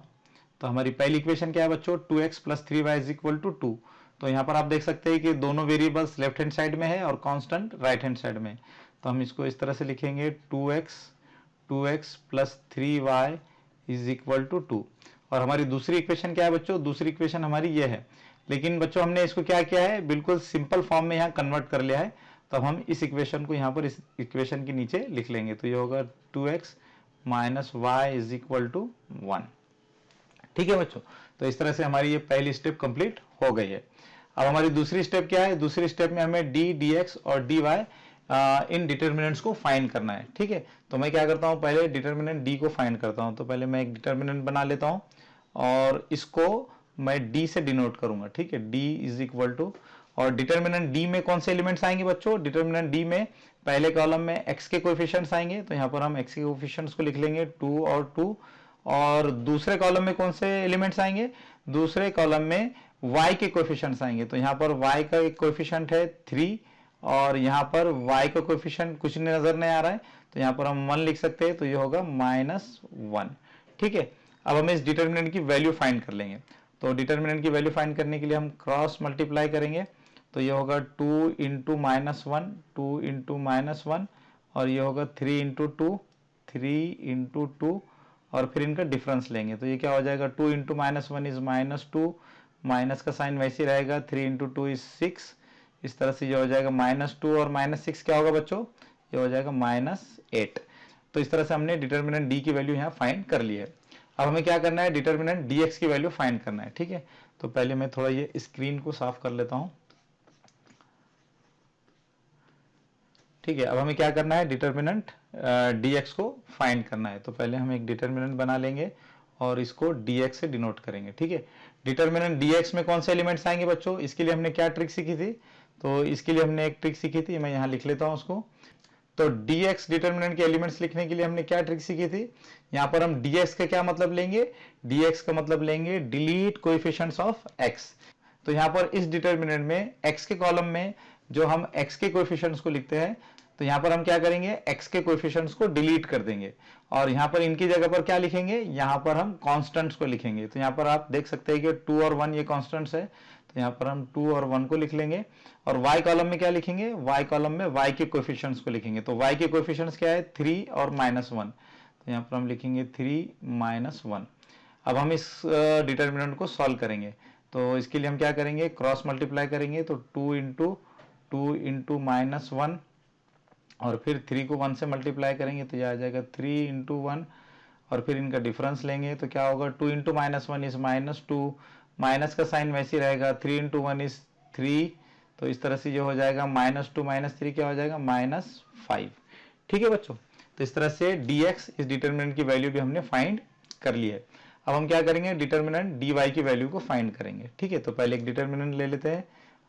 A: तो हमारी पहली इक्वेशन क्या है बच्चों, 2x plus 3y is equal to 2। तो यहाँ पर आप देख सकते हैं कि दोनों वेरिएबल्स लेफ्ट हैंड साइड में है और कांस्टेंट राइट हैंड साइड में। तो हम इसको इस तरह से लिखेंगे 2x plus 3y is equal to 2। और हमारी दूसरी इक्वेशन क्या है बच्चों, दूसरी इक्वेशन हमारी ये है, लेकिन बच्चों हमने इसको क्या किया है, बिल्कुल सिंपल फॉर्म में यहाँ कन्वर्ट कर लिया है। तो हम इस इक्वेशन को यहाँ पर इस इक्वेशन के नीचे लिख लेंगे। तो ये होगा 2x minus Y is equal to 1। ठीक है बच्चों, तो इस तरह से हमारी ये पहली स्टेप कंप्लीट हो गई है। अब हमारी दूसरी स्टेप क्या है, दूसरी स्टेप में हमें डी dx और dy इन डिटर्मिनेंट्स को फाइंड करना है। ठीक है, तो मैं क्या करता हूँ, पहले डिटर्मिनेंट डी को फाइंड करता हूँ। तो पहले मैं एक डिटर्मिनेंट बना लेता हूँ और इसको मैं डी से डिनोट करूंगा। ठीक है, डी इज इक्वल टू, और डिटर्मिनेंट डी में कौन से एलिमेंट्स आएंगे बच्चों, डिटर्मिनेंट डी में पहले कॉलम में x के कोएफिशिएंट्स आएंगे। तो यहाँ पर हम x के कोएफिशिएंट्स को लिख लेंगे 2 और 2, और दूसरे कॉलम में कौन से एलिमेंट्स आएंगे, दूसरे कॉलम में y के कोएफिशिएंट्स आएंगे। तो यहाँ पर y का एक कोएफिशिएंट है 3 और यहाँ पर y का कोएफिशिएंट कुछ नजर नहीं आ रहा है, तो यहाँ पर हम 1 लिख सकते हैं। तो ये होगा -1। ठीक है, अब हम इस डिटर्मिनेंट की वैल्यू फाइंड कर लेंगे। तो डिटर्मिनेंट की वैल्यू फाइंड करने के लिए हम क्रॉस मल्टीप्लाई करेंगे। तो ये होगा 2 इंटू -1, 2 इंटू -1, और ये होगा 3 इंटू 2, 3 इंटू 2, और फिर इनका डिफरेंस लेंगे। तो ये क्या हो जाएगा, 2 इंटू -1 इज -2, माइनस का साइन वैसे ही रहेगा, 3 इंटू 2 इज 6। इस तरह से ये हो जाएगा -2 और -6 क्या होगा बच्चों, ये हो जाएगा -8। तो इस तरह से हमने डिटर्मिनेंट डी की वैल्यू यहाँ फाइंड कर ली है। अब हमें क्या करना है, डिटर्मिनेंट dx की वैल्यू फाइंड करना है। ठीक है, तो पहले मैं थोड़ा ये स्क्रीन को साफ कर लेता हूं। ठीक है, अब हमें क्या करना है, डिटर्मिनेंट dx को फाइंड करना है। तो पहले हम एक डिटर्मिनेंट बना लेंगे और इसको dx से डिनोट करेंगे। ठीक है, डिटर्मिनेंट dx में कौन से एलिमेंट्स आएंगे बच्चों, इसके लिए हमने क्या ट्रिक सीखी थी, तो इसके लिए हमने एक ट्रिक सीखी थी, मैं यहाँ लिख लेता हूँ उसको। तो dx डिटर्मिनेंट के एलिमेंट्स लिखने के लिए हमने क्या ट्रिक सीखी थी, यहाँ पर हम dx का क्या मतलब लेंगे, dx का मतलब लेंगे डिलीट कोएफिशिएंट्स ऑफ x। तो यहाँ पर इस डिटर्मिनेंट में x के कॉलम में जो हम x के कोएफिशिएंट्स को लिखते हैं, तो यहाँ पर हम क्या करेंगे, x के कोएफिशिएंट्स को डिलीट कर देंगे और यहाँ पर इनकी जगह पर क्या लिखेंगे, यहाँ पर हम कांस्टेंट्स को लिखेंगे। तो यहाँ पर आप देख सकते हैं कि 2 और 1 ये कांस्टेंट्स है, तो यहाँ पर हम 2 और 1 को लिख लेंगे। और y कॉलम में क्या लिखेंगे, y कॉलम में y के कोएफिशिएंट्स को लिखेंगे। तो y के कोएफिशिएंट्स क्या है, 3 और -1, तो यहाँ पर हम लिखेंगे 3 -1। अब हम इस डिटर्मिनेंट को सॉल्व करेंगे। तो इसके लिए हम क्या करेंगे, क्रॉस मल्टीप्लाई करेंगे। तो 2 इंटू -1 और फिर 3 को 1 से मल्टीप्लाई करेंगे, तो यह आ जाएगा 3 इंटू 1, और फिर इनका डिफरेंस लेंगे। तो क्या होगा, 2 इंटू -1 इज -2, माइनस का साइन वैसे ही रहेगा, 3 इंटू 1 इज 3, तो इस तरह से जो हो जाएगा -2 -3 क्या हो जाएगा -5। ठीक है बच्चों, तो इस तरह से dx इस डिटर्मिनेंट की वैल्यू भी हमने फाइंड कर ली है। अब हम क्या करेंगे, डिटर्मिनेंट dy की वैल्यू को फाइंड करेंगे। ठीक है, तो पहले एक डिटर्मिनेंट ले लेते हैं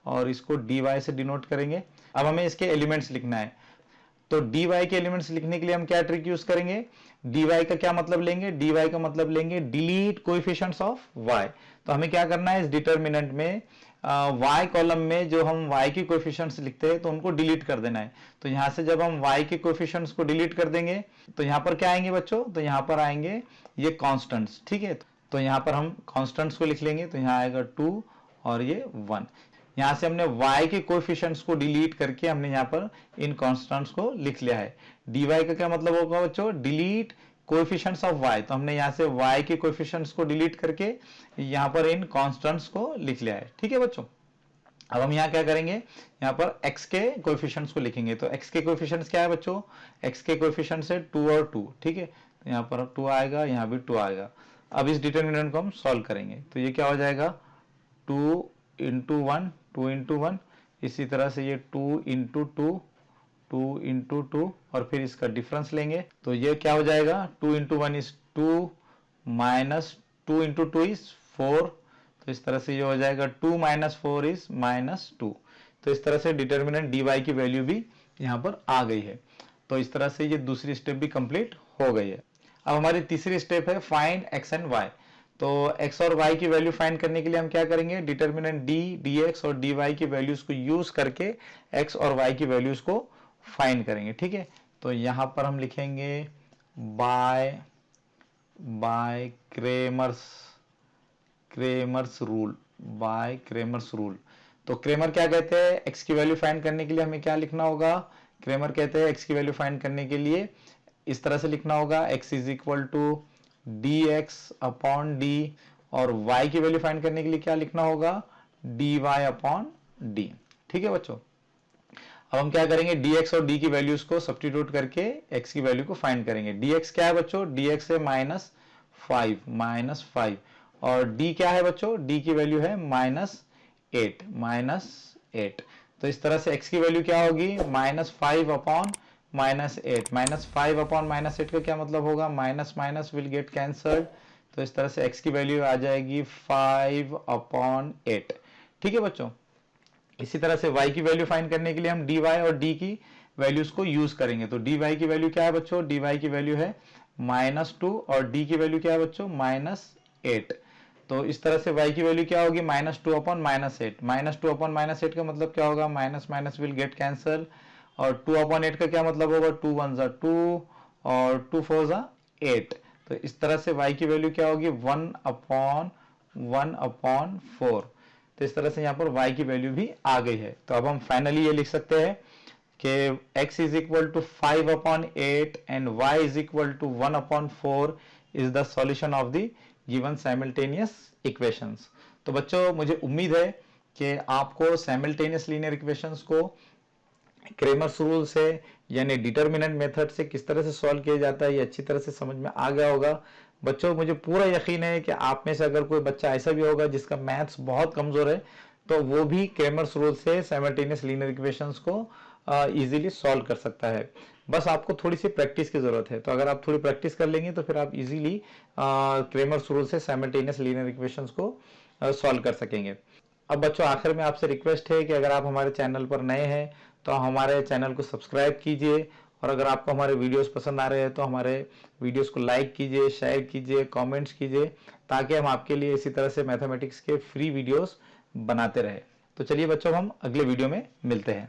A: और इसको dy से डिनोट करेंगे। अब हमें इसके एलिमेंट्स लिखना है। तो dy के एलिमेंट्स लिखने के लिए हम क्या ट्रिक यूज करेंगे, dy का क्या मतलब लेंगे, dy का मतलब लेंगे डिलीट कोएफिशिएंट्स ऑफ y। तो हमें क्या करना है, इस डिटर्मिनेंट में y कॉलम में जो हम y के कोएफिशिएंट्स लिखते हैं तो उनको डिलीट कर देना है। तो यहाँ से जब हम y के कोएफिशिएंट्स को डिलीट कर देंगे तो यहाँ पर क्या आएंगे बच्चों, तो यहाँ पर आएंगे ये कांस्टेंट्स। ठीक है, तो यहाँ पर हम कांस्टेंट्स को लिख लेंगे। तो यहाँ आएगा 2 और ये 1। यहाँ से हमने y के कोएफिशिएंट्स को डिलीट करके हमने यहाँ पर इन कांस्टेंट्स को लिख लिया है। dy का क्या मतलब होगा बच्चों, डिलीट कोएफिशिएंट्स ऑफ y, तो हमने यहाँ से y के कोएफिशिएंट्स को डिलीट करके यहाँ पर इन कांस्टेंट्स को लिख लिया है। ठीक है बच्चों, अब हम यहाँ क्या करेंगे, यहाँ पर x के कोएफिशिएंट्स को लिखेंगे। तो x के कोएफिशिएंट्स क्या है बच्चों, x के कोएफिशिएंट्स है 2 और 2। ठीक है, तो यहाँ पर 2 आएगा, यहाँ भी 2 आएगा। अब इस डिटरमिनेंट को हम सॉल्व करेंगे, तो ये क्या हो जाएगा 2 इंटू 1, 2 इंटू 1, इसी तरह से ये 2 इंटू 2, 2 इंटू 2, और फिर इसका डिफरेंस लेंगे। तो ये क्या हो जाएगा 2 into 1 is 2 minus 2 into 2 is 4। तो इस तरह से ये हो जाएगा 2 माइनस 4 इज माइनस 2। तो इस तरह से डिटर्मिनेंट dy की वैल्यू भी यहाँ पर आ गई है। तो इस तरह से ये दूसरी स्टेप भी कंप्लीट हो गई है। अब हमारी तीसरी स्टेप है फाइंड x एंड y। तो x और y की वैल्यू फाइंड करने के लिए हम क्या करेंगे, डिटर्मिनेंट d, dx और dy की वैल्यूज को यूज करके x और y की वैल्यूज को फाइंड करेंगे। ठीक है, तो यहाँ पर हम लिखेंगे by Cramer's rule, by Cramer's rule. तो क्रेमर क्या कहते हैं, x की वैल्यू फाइंड करने के लिए हमें क्या लिखना होगा, क्रेमर कहते हैं x की वैल्यू फाइंड करने के लिए इस तरह से लिखना होगा, x is equal to dx upon d, और y की वैल्यू फाइंड करने के लिए क्या लिखना होगा, dy अपॉन d। ठीक है बच्चों, अब हम क्या करेंगे, dx और d की वैल्यूज को सब्स्टिट्यूट करके x की वैल्यू को फाइंड करेंगे। dx क्या है बच्चों, dx है -5, और d क्या है बच्चों, d की वैल्यू है -8। तो इस तरह से x की वैल्यू क्या होगी, -5 अपॉन -8। -5 अपॉन -8 का क्या मतलब होगा, minus minus will get cancelled. तो इस तरह से x की वैल्यू आ जाएगी 5 अपॉन 8। ठीक है बच्चों, इसी तरह से y की वैल्यू फाइंड करने के लिए हम dy और d की वैल्यूज को यूज करेंगे। तो dy की वैल्यू क्या है बच्चों, dy की वैल्यू है -2, और d की वैल्यू क्या है बच्चों, -8। तो इस तरह से y की वैल्यू क्या होगी, -2 अपॉन -8। -2 अपॉन -8 का मतलब क्या होगा, minus minus will get cancel, और 2 अपॉन 8 का क्या मतलब होगा, 2 1 जा 2 और 2 4 जा 8। तो इस तरह से y की वैल्यू क्या होगी, 1 अपॉन 4। तो इस तरह से यहाँ पर y की वैल्यू भी आ गई है। तो अब हम फाइनली ये लिख सकते हैं कि x is equal to 5 upon 8 and y is equal to 1 upon 4 is the solution of the given simultaneous equations. तो बच्चों, मुझे उम्मीद है कि आपको साइमल्टेनियस लीनियर इक्वेशंस को क्रेमर्स रूल से यानी डिटर्मिनेंट मेथड से किस तरह से सॉल्व किया जाता है ये अच्छी तरह से समझ में आ गया होगा। बच्चों, मुझे पूरा यकीन है कि आप में से अगर कोई बच्चा ऐसा भी होगा जिसका मैथ्स बहुत कमजोर है, तो वो भी क्रेमर्स रूल से साइमल्टेनियस लीनियर इक्वेशंस को इजीली सॉल्व कर सकता है। बस आपको थोड़ी सी प्रैक्टिस की जरूरत है। तो अगर आप थोड़ी प्रैक्टिस कर लेंगे तो फिर आप इजीली क्रेमर्स रूल से साइमल्टेनियस लीनियर इक्वेशंस को सॉल्व कर सकेंगे। अब बच्चों, आखिर में आपसे रिक्वेस्ट है कि अगर आप हमारे चैनल पर नए हैं तो हमारे चैनल को सब्सक्राइब कीजिए, और अगर आपको हमारे वीडियोस पसंद आ रहे हैं तो हमारे वीडियोस को लाइक कीजिए, शेयर कीजिए, कमेंट्स कीजिए, ताकि हम आपके लिए इसी तरह से मैथमेटिक्स के फ्री वीडियोस बनाते रहे। तो चलिए बच्चों, हम अगले वीडियो में मिलते हैं।